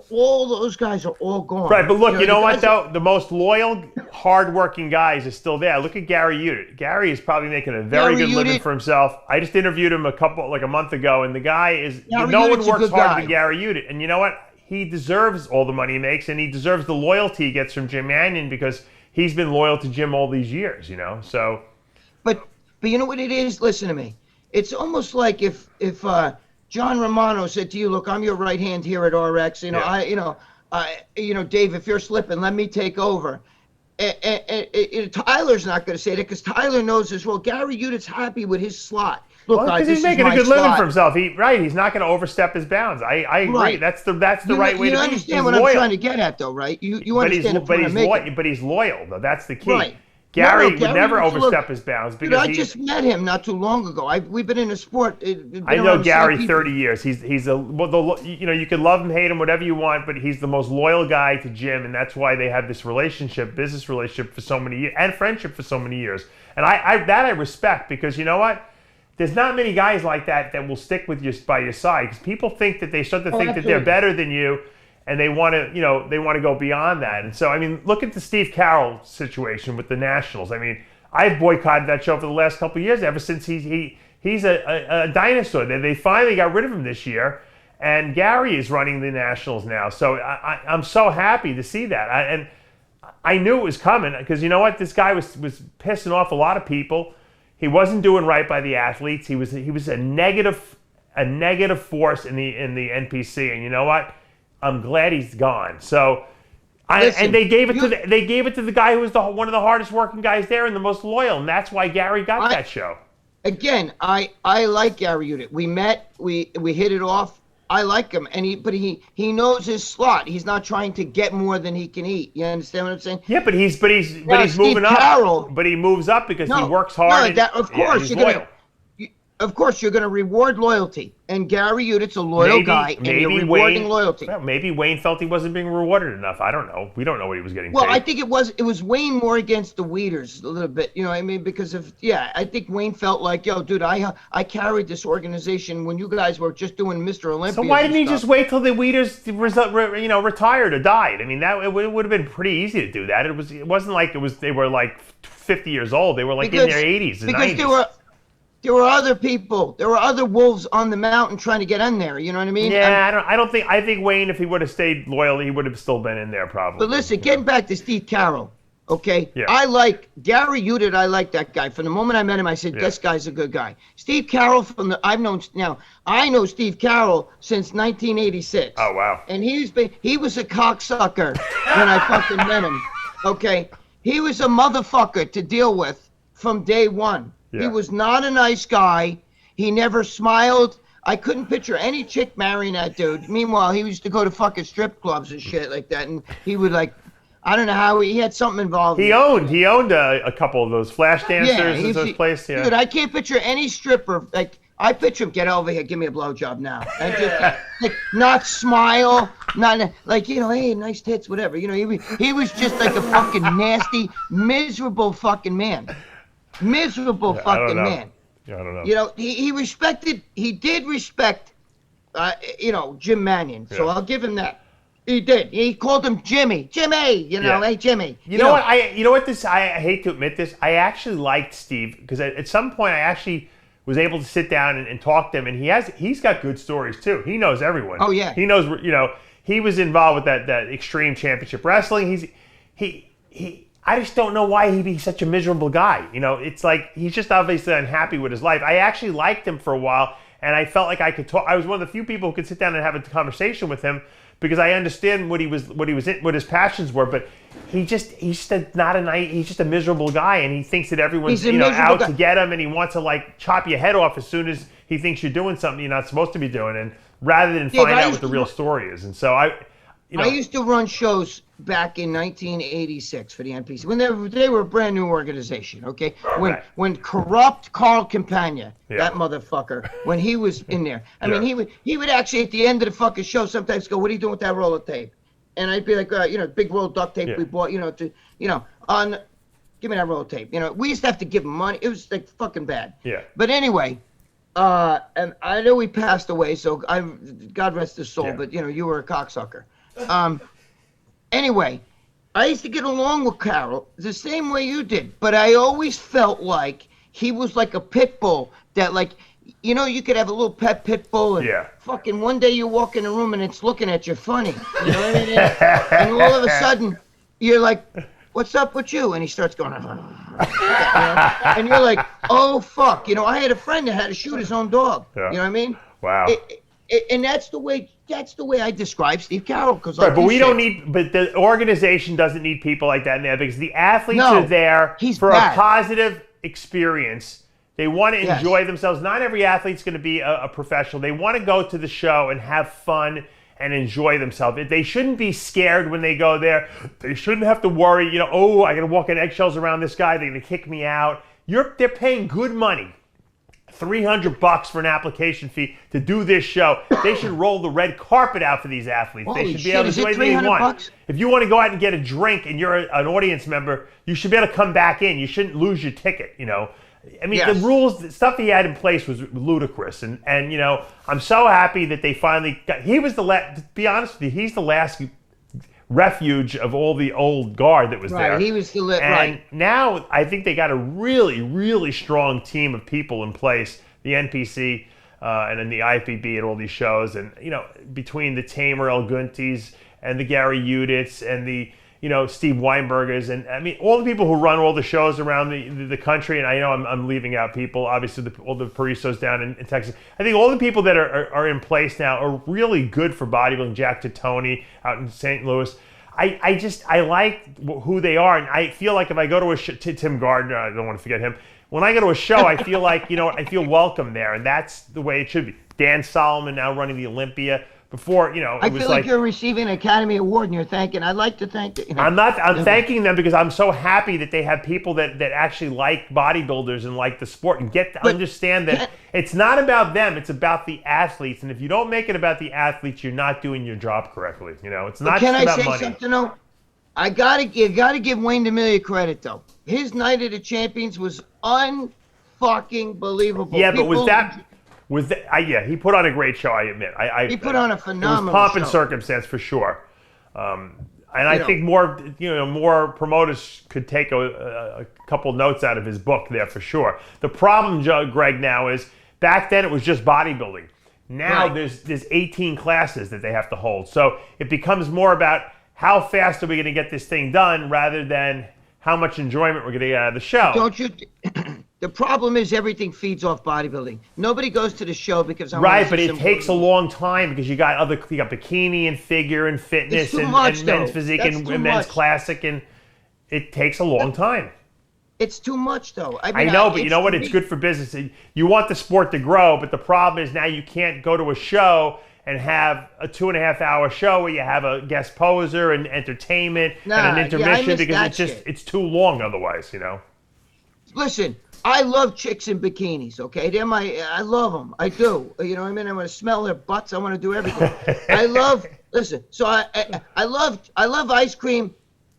all those guys are all gone. Right, but look, you know what though? The most loyal, hard-working guys are still there. Look at Gary Udit. Gary is probably making a very good living for himself. I just interviewed him a month ago, and the guy is, no one works hard than Gary Udit. And you know what? He deserves all the money he makes, and he deserves the loyalty he gets from Jim Mannion because he's been loyal to Jim all these years, you know? So. But you know what it is? Listen to me. It's almost like if John Romano said to you, "Look, I'm your right hand here at RX. You know, Dave, if you're slipping, let me take over." And Tyler's not going to say that because Tyler knows as well. Gary Udit's happy with his slot. Look, guys, he's making a good living for himself. He's not going to overstep his bounds. I agree. Right. That's the right way to be. You understand what I'm trying to get at, though, right? You understand the point I'm making. But he's loyal, though. That's the key. Right. Gary would never overstep his bounds because I just met him not too long ago. We've been in a sport. I know Gary 30 years. He's you know, you can love him, hate him, whatever you want, but he's the most loyal guy to Jim, and that's why they have this business relationship for so many years, and friendship for so many years. And I respect because you know what? There's not many guys like that will stick with you by your side because people think that they start to think that they're better than you. And they want to go beyond that. And so, I mean, look at the Steve Carroll situation with the Nationals. I mean, I've boycotted that show for the last couple of years, ever since he's a dinosaur. They finally got rid of him this year, and Gary is running the Nationals now. So I'm so happy to see that. And I knew it was coming because you know what? This guy was pissing off a lot of people. He wasn't doing right by the athletes. He was a negative force in the NPC. And you know what? I'm glad he's gone. So, and they gave it to the guy who was one of the hardest working guys there and the most loyal, and that's why Gary got that show. Again, I like Gary Udit. We met, we hit it off. I like him, and he knows his slot. He's not trying to get more than he can eat. You understand what I'm saying? Yeah, but he's moving up. But he moves up because he works hard. No, of course he's loyal. of course, you're going to reward loyalty. And Gary Udit's a loyal guy, and you're rewarding loyalty. Well, maybe Wayne felt he wasn't being rewarded enough. I don't know. We don't know what he was getting paid. Well, I think it was Wayne more against the Weeders a little bit. You know what I mean? Because I think Wayne felt like, yo, dude, I carried this organization when you guys were just doing Mr. Olympia. So why didn't he just wait till the Weeders, retired or died? I mean, it would have been pretty easy to do that. It wasn't like they were like 50 years old. They were like in their 80s and 90s. Because there were other people. There were other wolves on the mountain trying to get in there. You know what I mean? Yeah, I think Wayne, if he would have stayed loyal, he would have still been in there probably. But listen, getting back to Steve Carroll, okay? Yeah. I like Gary Udit. I like that guy. From the moment I met him, I said, this guy's a good guy. Steve Carroll, I know Steve Carroll since 1986. Oh, wow. And he was a cocksucker when I fucking met him, okay? He was a motherfucker to deal with from day one. Yeah. He was not a nice guy. He never smiled. I couldn't picture any chick marrying that dude. Meanwhile, he used to go to fucking strip clubs and shit like that. And he would I don't know how he had something involved. He owned a couple of those flash dancers in those places. Yeah. Dude, I can't picture any stripper. I picture him, get over here, give me a blowjob now. And just not smile, not hey, nice tits, whatever. He was just like a fucking nasty, miserable fucking man. Miserable fucking man. Yeah, I don't know. He did respect, Jim Mannion. So I'll give him that. He did. He called him Jimmy. Hey, Jimmy. You know what? I hate to admit this. I actually liked Steve because at some point I actually was able to sit down and talk to him, and he's got good stories too. He knows everyone. Oh yeah. He knows. He was involved with that Extreme Championship Wrestling. I just don't know why he'd be such a miserable guy. It's like he's just obviously unhappy with his life. I actually liked him for a while, and I felt like I could talk. I was one of the few people who could sit down and have a conversation with him because I understand what what his passions were. But he's just a miserable guy, and he thinks that everyone's out to get him, and he wants to chop your head off as soon as he thinks you're doing something you're not supposed to be doing, and rather than find out what the real story is. And so I used to run shows back in 1986 for the NPC when they were a brand new organization. Okay, when corrupt Carl Campagna, that motherfucker, when he was in there, I mean he would actually at the end of the fucking show sometimes go, "What are you doing with that roll of tape?" And I'd be like, big roll of duct tape we bought, give me that roll of tape. We used to have to give him money. It was fucking bad. Yeah. But anyway. And I know he passed away, so God rest his soul. Yeah. But you were a cocksucker. Anyway, I used to get along with Carol the same way you did, but I always felt like he was like a pit bull that you could have a little pet pit bull and fucking one day you walk in a room and it's looking at you funny. You know what I mean? And all of a sudden you're like, what's up with you? And he starts going, and you're like, oh fuck. I had a friend that had to shoot his own dog. Yeah. You know what I mean? Wow. And that's the way I describe Steve Carroll. But the organization doesn't need people like that in there because the athletes are there for a positive experience. They want to enjoy themselves. Not every athlete's going to be a professional. They want to go to the show and have fun and enjoy themselves. They shouldn't be scared when they go there. They shouldn't have to worry, I got to walk in eggshells around this guy. They're going to kick me out. They're paying good money. $300 for an application fee to do this show. They should roll the red carpet out for these athletes. Holy they should be able to do anything they want. If you want to go out and get a drink and you're an audience member, you should be able to come back in. You shouldn't lose your ticket, I mean, the rules, the stuff he had in place was ludicrous. And I'm so happy that they finally got, to be honest with you, he's the last refuge of all the old guard that was there. He was the And now I think they got a really, really strong team of people in place, the NPC and then the IFBB at all these shows. And, between the Tamer El Guntis and the Gary Udits and the, Steve Weinbergers, and I mean, all the people who run all the shows around the country, and I know I'm leaving out people, obviously all the Parisos down in Texas. I think all the people that are in place now are really good for bodybuilding. Jack Titoni out in St. Louis. I like who they are, and I feel like if I go to a show, Tim Gardner, I don't want to forget him. When I go to a show, I feel like, I feel welcome there, and that's the way it should be. Dan Solomon now running the Olympia. Before, you know, I it was feel like you're receiving an Academy Award and you're thanking. I'd like to thank. I'm thanking them because I'm so happy that they have people that actually like bodybuilders and like the sport and get to understand that it's not about them, it's about the athletes. And if you don't make it about the athletes, you're not doing your job correctly. You know, it's not just about money. Can I say something though? You gotta give Wayne D'Amelio credit though. His Night of the Champions was unfucking believable. Yeah, but he put on a great show. I admit, he put on a phenomenal. It was pomp show. and circumstance for sure, and I think more promoters could take a couple notes out of his book there for sure. The problem, Greg, now is back then it was just bodybuilding. Now there's 18 classes that they have to hold, so it becomes more about how fast are we going to get this thing done rather than how much enjoyment we're going to get out of the show. Don't you? The problem is everything feeds off bodybuilding. Nobody goes to the show because but it takes a long time because you got bikini and figure and fitness and men's physique and men's classic, and it takes a long time. It's too much though. I know, but you know what? It's good for business. You want the sport to grow, but the problem is now you can't go to a show and have a 2.5 hour show where you have a guest poser and entertainment and an intermission because it's too long otherwise, you know. Listen, I love chicks in bikinis, okay? I love them. I do. You know what I mean? I want to smell their butts. I want to do everything. So I love ice cream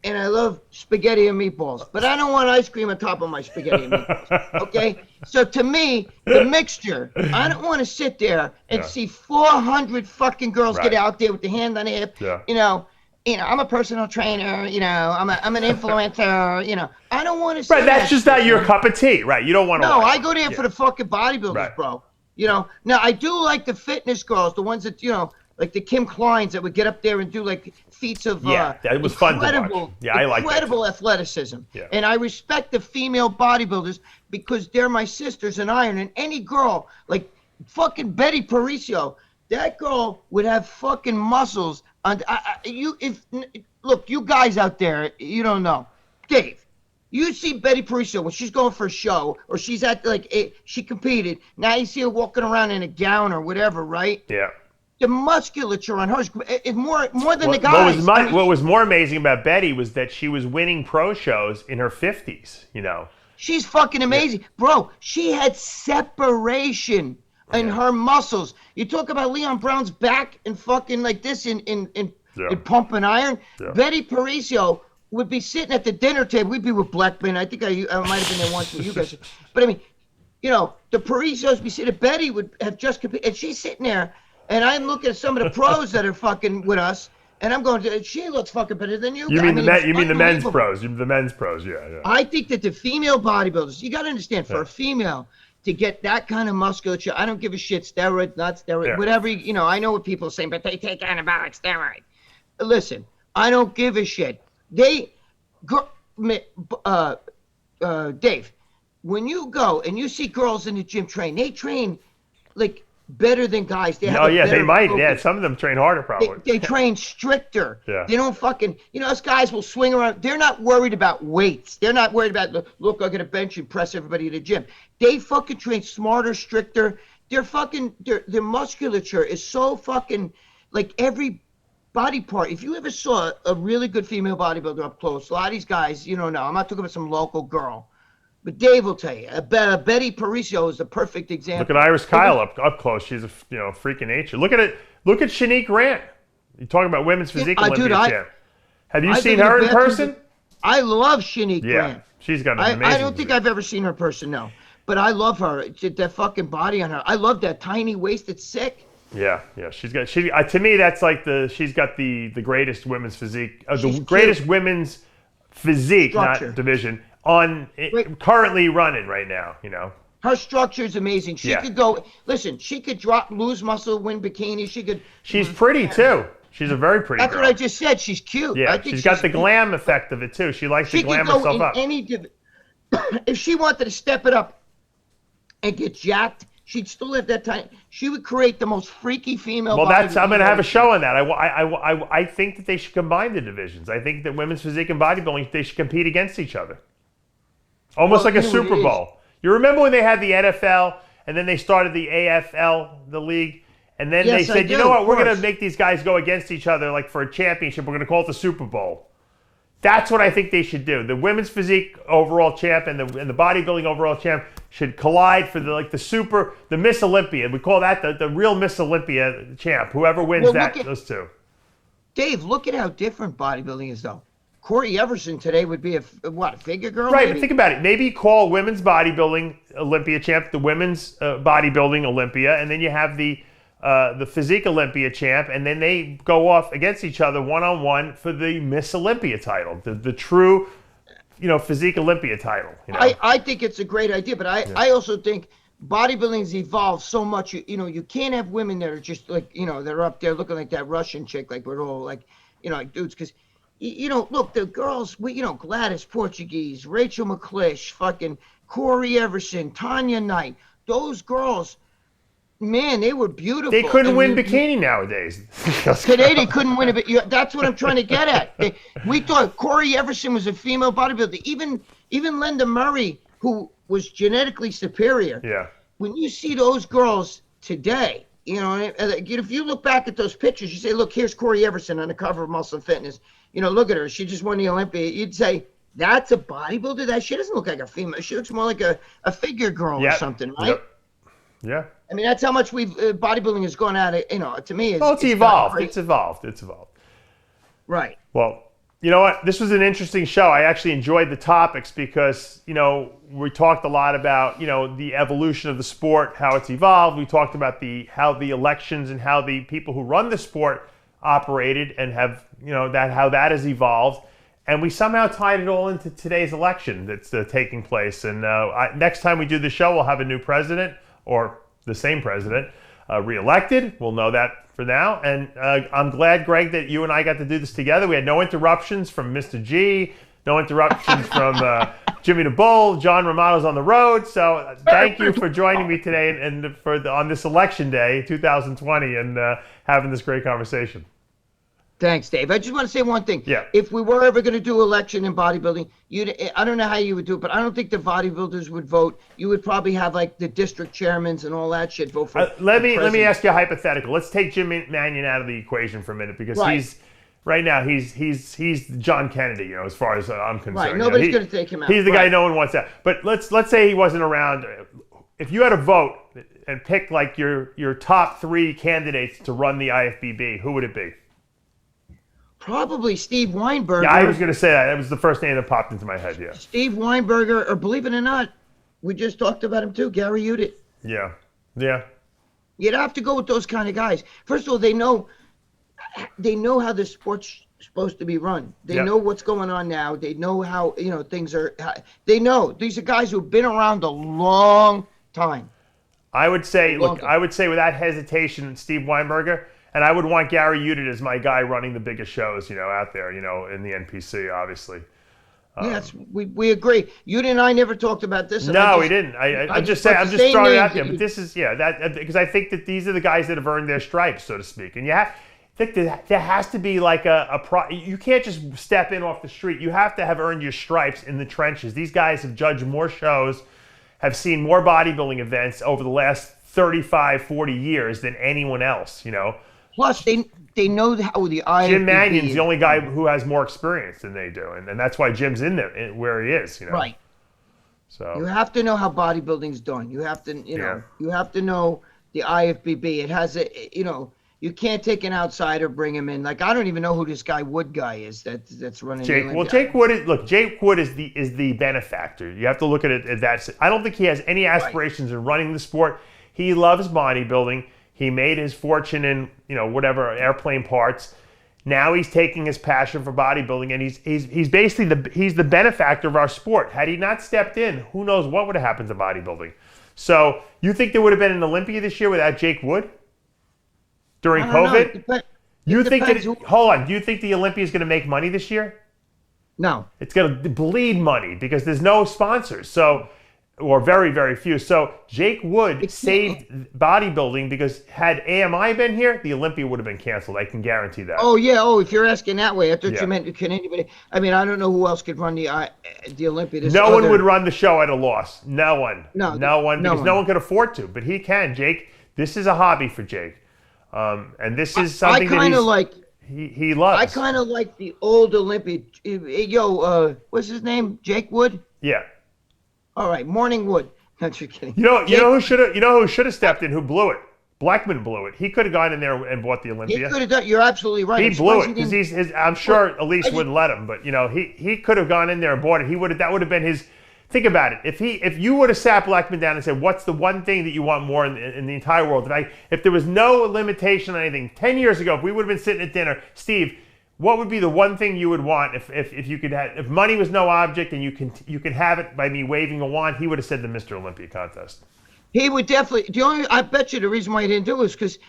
and I love spaghetti and meatballs, but I don't want ice cream on top of my spaghetti and meatballs, okay? So to me, the mixture, I don't want to sit there and see 400 fucking girls get out there with the hand on the hip, you know, I'm a personal trainer, you know, I'm an influencer, you know. I don't want to see that's just not your cup of tea, right? You don't want to I go there for the fucking bodybuilders, bro. You know, now I do like the fitness girls, the ones that, you know, like the Kim Kleins that would get up there and do like feats of it was fun to watch. Yeah, I like that. Incredible athleticism. Yeah. And I respect the female bodybuilders because they're my sisters in iron. And any girl, like fucking Betty Paricio, that girl would have fucking muscles. And look, you guys out there, you don't know. Dave, you see Betty Paricio when she's going for a show or she's at she competed. Now you see her walking around in a gown or whatever, right? Yeah. The musculature on her is more than the guys. What was more amazing about Betty was that she was winning pro shows in her 50s, you know. She's fucking amazing. Yeah. Bro, she had separation in her muscles. You talk about Leon Brown's back and fucking like this in pump and iron. Yeah. Betty Paricio would be sitting at the dinner table. We'd be with Blackman. I think I might have been there once with you guys. But I mean, you know, the Parisios be sitting. Betty would have just competed. And she's sitting there. And I'm looking at some of the pros that are fucking with us, and I'm going, she looks fucking better than you. You mean the men's pros? The men's pros, yeah. I think that the female bodybuilders, you got to understand, for a female to get that kind of musculature, I don't give a shit, steroid, not steroid, whatever, you know, I know what people are saying, but they take anabolic steroid. Listen, I don't give a shit. Dave, when you go and you see girls in the gym train, they train like better than guys. They might. Focus. Yeah, some of them train harder probably. They train stricter. Yeah. They don't fucking, you know, us guys will swing around. They're not worried about weights. They're not worried about, look, I got to bench and press everybody at the gym. They fucking train smarter, stricter. Their musculature is so fucking, like every body part. If you ever saw a really good female bodybuilder up close, a lot of these guys, you don't know. I'm not talking about some local girl. But Dave will tell you, Betty Paricio is the perfect example. Look at Iris Kyle up close. She's a freak of nature. Look at Shanique Grant. You're talking about women's physique Olympian champ. Have you seen her in person? I love Shanique Grant. She's got an amazing I don't think I've ever seen her in person, no. But I love her. That fucking body on her. I love that tiny waist. It's sick. Yeah. To me, that's like she's got the greatest women's physique, the greatest women's physique, structure. Not division. Currently running right now, you know. Her structure is amazing. She could she could lose muscle, win bikini. She's pretty too. She's a very pretty girl. That's what I just said. She's cute. Yeah, she's got the glam effect of it too. She likes to glam herself up. If she wanted to step it up and get jacked, she'd still have that time. She would create the most freaky female. Well, I'm going to have a show on that. I think that they should combine the divisions. I think that women's physique and bodybuilding, they should compete against each other. Almost like a Super Bowl. You remember when they had the NFL and then they started the AFL, the league, And then Yes, they I said, you do, know what, of we're going course. to make these guys go against each other like for a championship. We're going to call it the Super Bowl. That's what I think they should do. The women's physique overall champ and the bodybuilding overall champ should collide for the Miss Olympia. We call that the real Miss Olympia champ. Whoever wins those two. Dave, look at how different bodybuilding is, though. Corey Everson today would be a figure girl? Right, maybe? but think about it. Maybe call women's bodybuilding Olympia champ the women's bodybuilding Olympia, and then you have the physique Olympia champ, and then they go off against each other one-on-one for the Miss Olympia title, the true, physique Olympia title. I think it's a great idea, but I also think bodybuilding's evolved so much. You can't have women that are just like, they're up there looking like that Russian chick, like we're all like, like dudes, because look, the girls, Gladys Portuguese, Rachel McClish, fucking Corey Everson, Tanya Knight, those girls, man, they were beautiful. They couldn't win bikini nowadays. Today they couldn't win it. That's what I'm trying to get at. We thought Corey Everson was a female bodybuilder. Even Linda Murray, who was genetically superior. Yeah. When you see those girls today, if you look back at those pictures, you say, look, here's Corey Everson on the cover of Muscle Fitness. Look at her. She just won the Olympia. You'd say, that's a bodybuilder? That she doesn't look like a female. She looks more like a figure girl or something, right? Yep. Yeah. I mean, that's how much bodybuilding has gone out of, to me. It's evolved. It's evolved. Right. Well, you know what? This was an interesting show. I actually enjoyed the topics because, we talked a lot about, the evolution of the sport, how it's evolved. We talked about how the elections and how the people who run the sport operated and have, how that has evolved. And we somehow tied it all into today's election that's taking place. And next time we do the show, we'll have a new president or the same president reelected. We'll know that for now. And I'm glad, Greg, that you and I got to do this together. We had no interruptions from Mr. G, no interruptions from Jimmy the Bull. John Romano's on the road. So thank you for joining me today and on this election day, 2020, and having this great conversation. Thanks, Dave. I just want to say one thing. Yeah. If we were ever going to do election in bodybuilding, I don't know how you would do it, but I don't think the bodybuilders would vote. You would probably have like the district chairmen and all that shit vote for. Let me ask you a hypothetical. Let's take Jim Mannion out of the equation for a minute because he's John Kennedy, as far as I'm concerned. Right. Nobody's going to take him out. He's the guy no one wants out. But let's say he wasn't around. If you had a vote and pick like your top 3 candidates to run the IFBB, who would it be? Probably Steve Weinberger. Yeah, I was going to say that. That was the first name that popped into my head, yeah. Steve Weinberger, or believe it or not, we just talked about him too, Gary Udit. Yeah. Yeah. You'd have to go with those kind of guys. First of all, they know how the sport's supposed to be run. They know what's going on now. They know how, things are. They know. These are guys who've been around a long time. I would say without hesitation, Steve Weinberger. And I would want Gary Udit as my guy running the biggest shows, out there, in the NPC, obviously. Yes, we agree. You and I never talked about this. No, we didn't. I'm just saying. I'm just throwing it out there. But this is that because I think that these are the guys that have earned their stripes, so to speak. And I think there has to be like you can't just step in off the street. You have to have earned your stripes in the trenches. These guys have judged more shows, have seen more bodybuilding events over the last 35, 40 years than anyone else. Plus, they know how the IFBB. Jim Mannion's the only guy who has more experience than they do, and that's why Jim's in there where he is. Right. So you have to know how bodybuilding's done. You have to, you have to know the IFBB. It has you can't take an outsider, bring him in. Like I don't even know who this guy Wood guy is that's running. Jake. Well, Jake Wood is the benefactor. You have to look at it as that. I don't think he has any aspirations in running the sport. He loves bodybuilding. He made his fortune in, whatever airplane parts. Now he's taking his passion for bodybuilding, and he's basically he's the benefactor of our sport. Had he not stepped in, who knows what would have happened to bodybuilding? So you think there would have been an Olympia this year without Jake Wood during COVID? Hold on. Do you think the Olympia is going to make money this year? No. It's going to bleed money because there's no sponsors. So. Or very, very few. So Jake Wood saved bodybuilding because had AMI been here, the Olympia would have been canceled. I can guarantee that. Oh, yeah. Oh, if you're asking that way, I thought you meant can anybody. I mean, I don't know who else could run the Olympia. No one would run the show at a loss. No one. No one. Because no one could afford to. But he can, Jake. This is a hobby for Jake. And this is something he loves. I kind of like the old Olympian. What's his name? Jake Wood? Yeah. All right, Morning Wood. Not you kidding. You know who should have stepped in, who blew it? Blackman blew it. He could have gone in there and bought the Olympia. He could have done. You're absolutely right. He blew it because I'm sure Elise wouldn't let him, but he could have gone in there and bought it. That would have been his. Think about it. If you would have sat Blackman down and said, "What's the one thing that you want more in the entire world?" If there was no limitation on anything, 10 years ago, if we would have been sitting at dinner, Steve, what would be the one thing you would want if you could have, if money was no object and you can have it by me waving a wand? He would have said the Mr. Olympia contest. He would definitely. I bet you the reason why he didn't do it is because,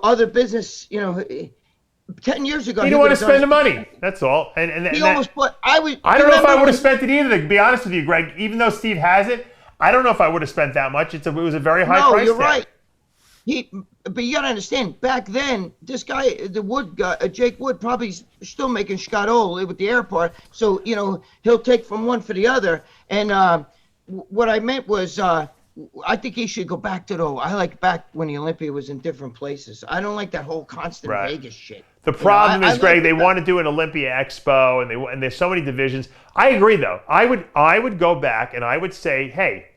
other business. 10 years ago, he didn't want to spend the money. That's all. And he almost put. I don't know if I would have spent it either. To be honest with you, Greg, even though Steve has it, I don't know if I would have spent that much. It was a very high price. No, you're right. But you gotta understand. Back then, this guy, the Wood guy, Jake Wood, probably still making scatole with the airport. So he'll take from one for the other. And what I meant was. I think he should go back to I like back when the Olympia was in different places. I don't like that whole constant Vegas shit. The problem is, Greg, they want to do an Olympia Expo, and there's so many divisions. I agree, though. I would go back and I would say, hey,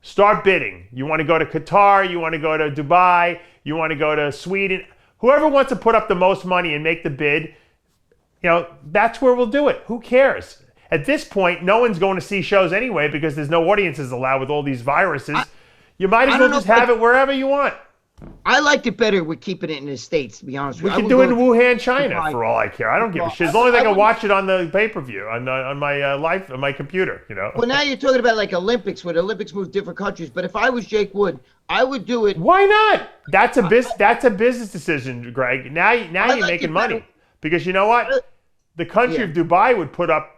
start bidding. You want to go to Qatar? You want to go to Dubai? You want to go to Sweden? Whoever wants to put up the most money and make the bid, that's where we'll do it. Who cares? At this point, no one's going to see shows anyway because there's no audiences allowed with all these viruses. You might as well just have it wherever you want. I liked it better with keeping it in the States, to be honest with you. We could do it in Wuhan, China, for all I care. I don't give a shit. As long as I can watch it on the pay-per-view, on my computer, Well, now you're talking about like Olympics, where the Olympics move different countries. But if I was Jake Wood, I would do it. Why not? That's a business decision, Greg. Now you're making money. Because you know what? The country of Dubai would put up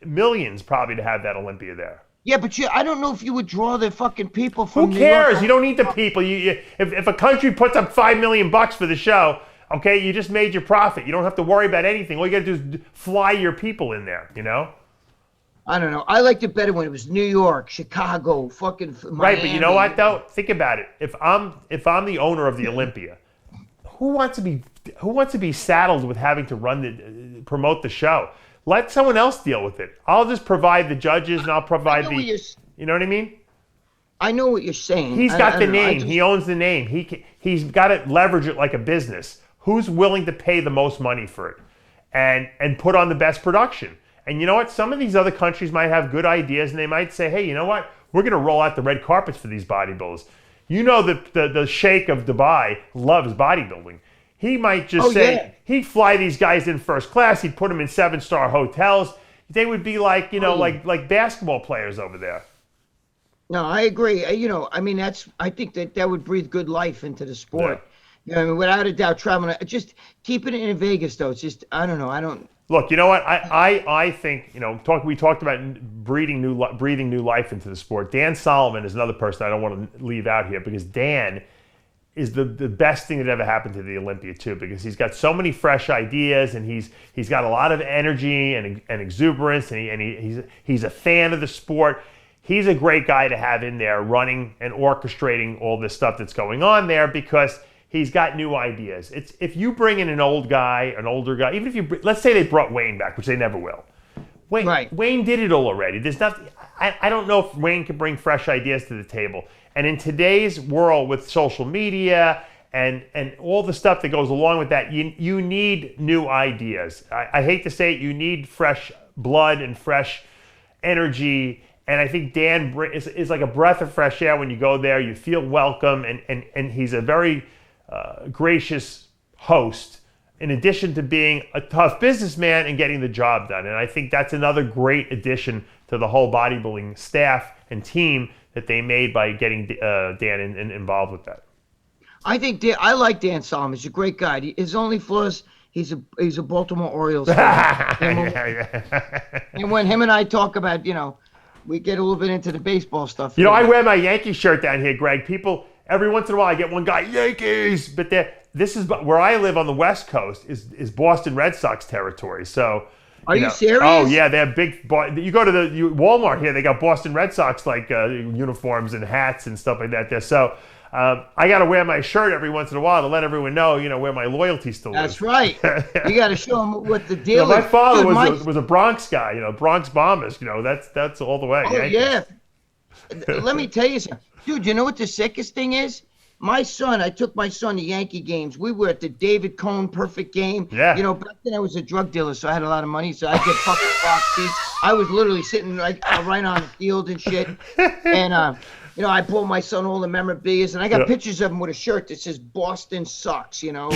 millions probably to have that Olympia there. Yeah, but I don't know if you would draw the fucking people from Who cares? You don't need the people. If a country puts up $5 million for the show, okay, you just made your profit. You don't have to worry about anything. All you got to do is fly your people in there, I don't know. I liked it better when it was New York, Chicago, fucking Miami. Right, but you know what, though? Think about it. If I'm the owner of the Olympia, who wants to be saddled with having to promote the show? Let someone else deal with it. I'll just provide the judges and I'll provide you know what I mean? I know what you're saying. He's got the name. He owns the name. He's got to leverage it like a business. Who's willing to pay the most money for it and put on the best production? And you know what? Some of these other countries might have good ideas and they might say, hey, you know what? We're going to roll out the red carpets for these bodybuilders. The Sheikh of Dubai loves bodybuilding. He might just he'd fly these guys in first class. He'd put them in 7-star hotels. They would be like, like basketball players over there. No, I agree. I think that would breathe good life into the sport. Yeah. Without a doubt, traveling. Just keeping it in Vegas, though. It's just, I don't know. Look, you know what? I think, we talked about breathing new life into the sport. Dan Solomon is another person I don't want to leave out here because Dan is the best thing that ever happened to the Olympia too, because he's got so many fresh ideas and he's got a lot of energy and exuberance and he's a fan of the sport. He's a great guy to have in there running and orchestrating all this stuff that's going on there because he's got new ideas. It's if you bring in an older guy, even if let's say they brought Wayne back, which they never will. Wayne did it all already. There's nothing. I don't know if Wayne can bring fresh ideas to the table. And in today's world with social media and all the stuff that goes along with that, you need new ideas. I hate to say it, you need fresh blood and fresh energy. And I think Dan is like a breath of fresh air when you go there. You feel welcome, and he's a very gracious host, in addition to being a tough businessman and getting the job done. And I think that's another great addition to the whole bodybuilding staff and team that they made by getting Dan involved with that. I think I like Dan Solomon. He's a great guy. His only flaws, he's a Baltimore Orioles fan. And when him and I talk about, we get a little bit into the baseball stuff. I wear my Yankee shirt down here, Greg. People, every once in a while, I get one guy, Yankees, but this is where I live on the West Coast is Boston Red Sox territory. So. Are you serious? Oh yeah, they have big. You go to the Walmart here, they got Boston Red Sox uniforms and hats and stuff like that there. So I got to wear my shirt every once in a while to let everyone know, where my loyalty still That's is. right. You got to show them what the deal My is. father Dude, was a Bronx guy, Bronx Bombers, that's all the way. Oh, Yankees. yeah. Let me tell you something. Dude, you know what the sickest thing is? I took my son to Yankee games. We were at the David Cohn Perfect Game. Yeah. Back then I was a drug dealer, so I had a lot of money, so I get fucking box seats. I was literally sitting right on the field and shit. And, I bought my son all the memorabilia, and I got pictures of him with a shirt that says Boston Sucks, Now,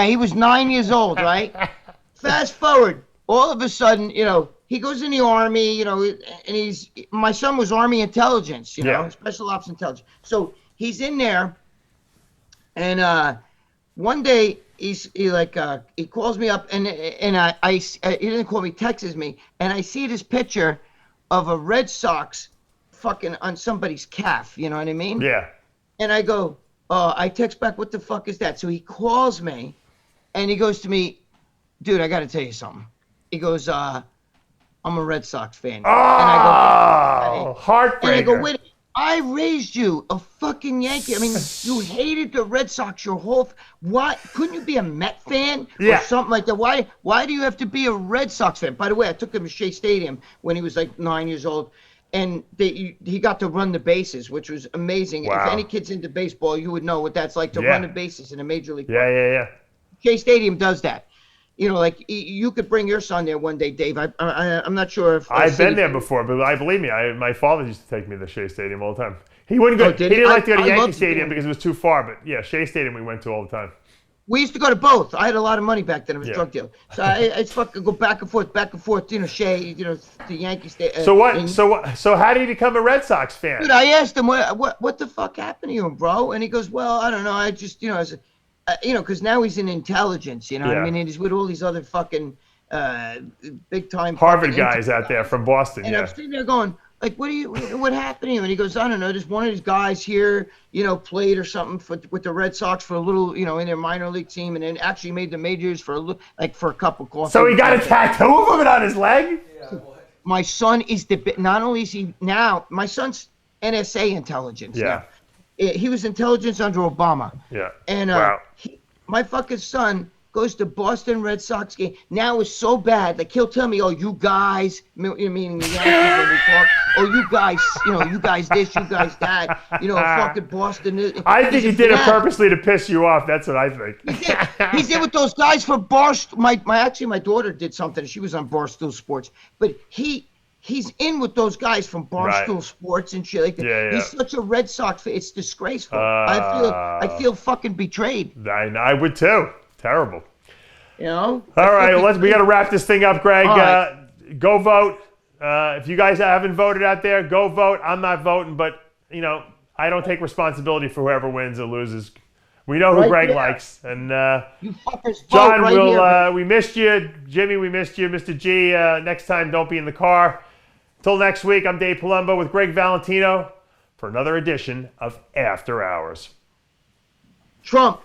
he was 9 years old, right? Fast forward, all of a sudden, he goes in the Army, and my son was Army intelligence, Special Ops intelligence. So he's in there, and one day he calls me up, and he didn't call me, texts me, and I see this picture of a Red Sox fucking on somebody's calf, you know what I mean? Yeah. And I go, I text back, what the fuck is that? So he calls me, and he goes to me, dude, I got to tell you something. He goes, I'm a Red Sox fan. Oh, heartbreaker. And I go, wait, I raised you a fucking Yankee. I mean, you hated the Red Sox your whole. Why couldn't you be a Met fan or something like that? Why do you have to be a Red Sox fan? By the way, I took him to Shea Stadium when he was like 9 years old, and he got to run the bases, which was amazing. Wow. If any kid's into baseball, you would know what that's like to run the bases in a major league. Yeah. Shea Stadium does that. You could bring your son there one day, Dave. I'm not sure if I've been there before, but believe me, my father used to take me to Shea Stadium all the time. He wouldn't go. He didn't like to go to Yankee Stadium because it was too far. But yeah, Shea Stadium we went to all the time. We used to go to both. I had a lot of money back then. I was a drug dealer, so I fucking go back and forth. Shea, the Yankee Stadium. So how did he become a Red Sox fan? Dude, I asked him what the fuck happened to you, bro, and he goes, well, I don't know. I just because now he's in intelligence, what I mean? And he's with all these other fucking big time Harvard guys out there from Boston. And I'm sitting there going, like, what happened to you? And he goes, I don't know, just one of these guys here, played or something with the Red Sox for a little, in their minor league team, and then actually made the majors for a cup of coffee. So he got a tattoo of it on his leg? Yeah, my son is not only is he now, my son's NSA intelligence. Yeah. Now. He was intelligence under Obama. Yeah. And my fucking son goes to Boston Red Sox game. Now it's so bad. Like, he'll tell me, oh, you guys, meaning the Yankees when we talk, oh, you guys this, you guys that, fucking Boston. I think he did it purposely to piss you off. That's what I think. He's in with those guys for Barstool. My daughter did something. She was on Barstool Sports. But he's in with those guys from Barstool Sports and shit like that. Yeah. He's such a Red Sox fan. It's disgraceful. I feel fucking betrayed. I would too. Terrible. All right, we got to wrap this thing up, Greg. Right. Go vote. If you guys haven't voted out there, go vote. I'm not voting, but I don't take responsibility for whoever wins or loses. We know who Greg likes, and you fuckers John, here, we missed you. Jimmy, we missed you. Mr. G, next time, don't be in the car. Till next week, I'm Dave Palumbo with Gregg Valentino for another edition of After Hours. Trump.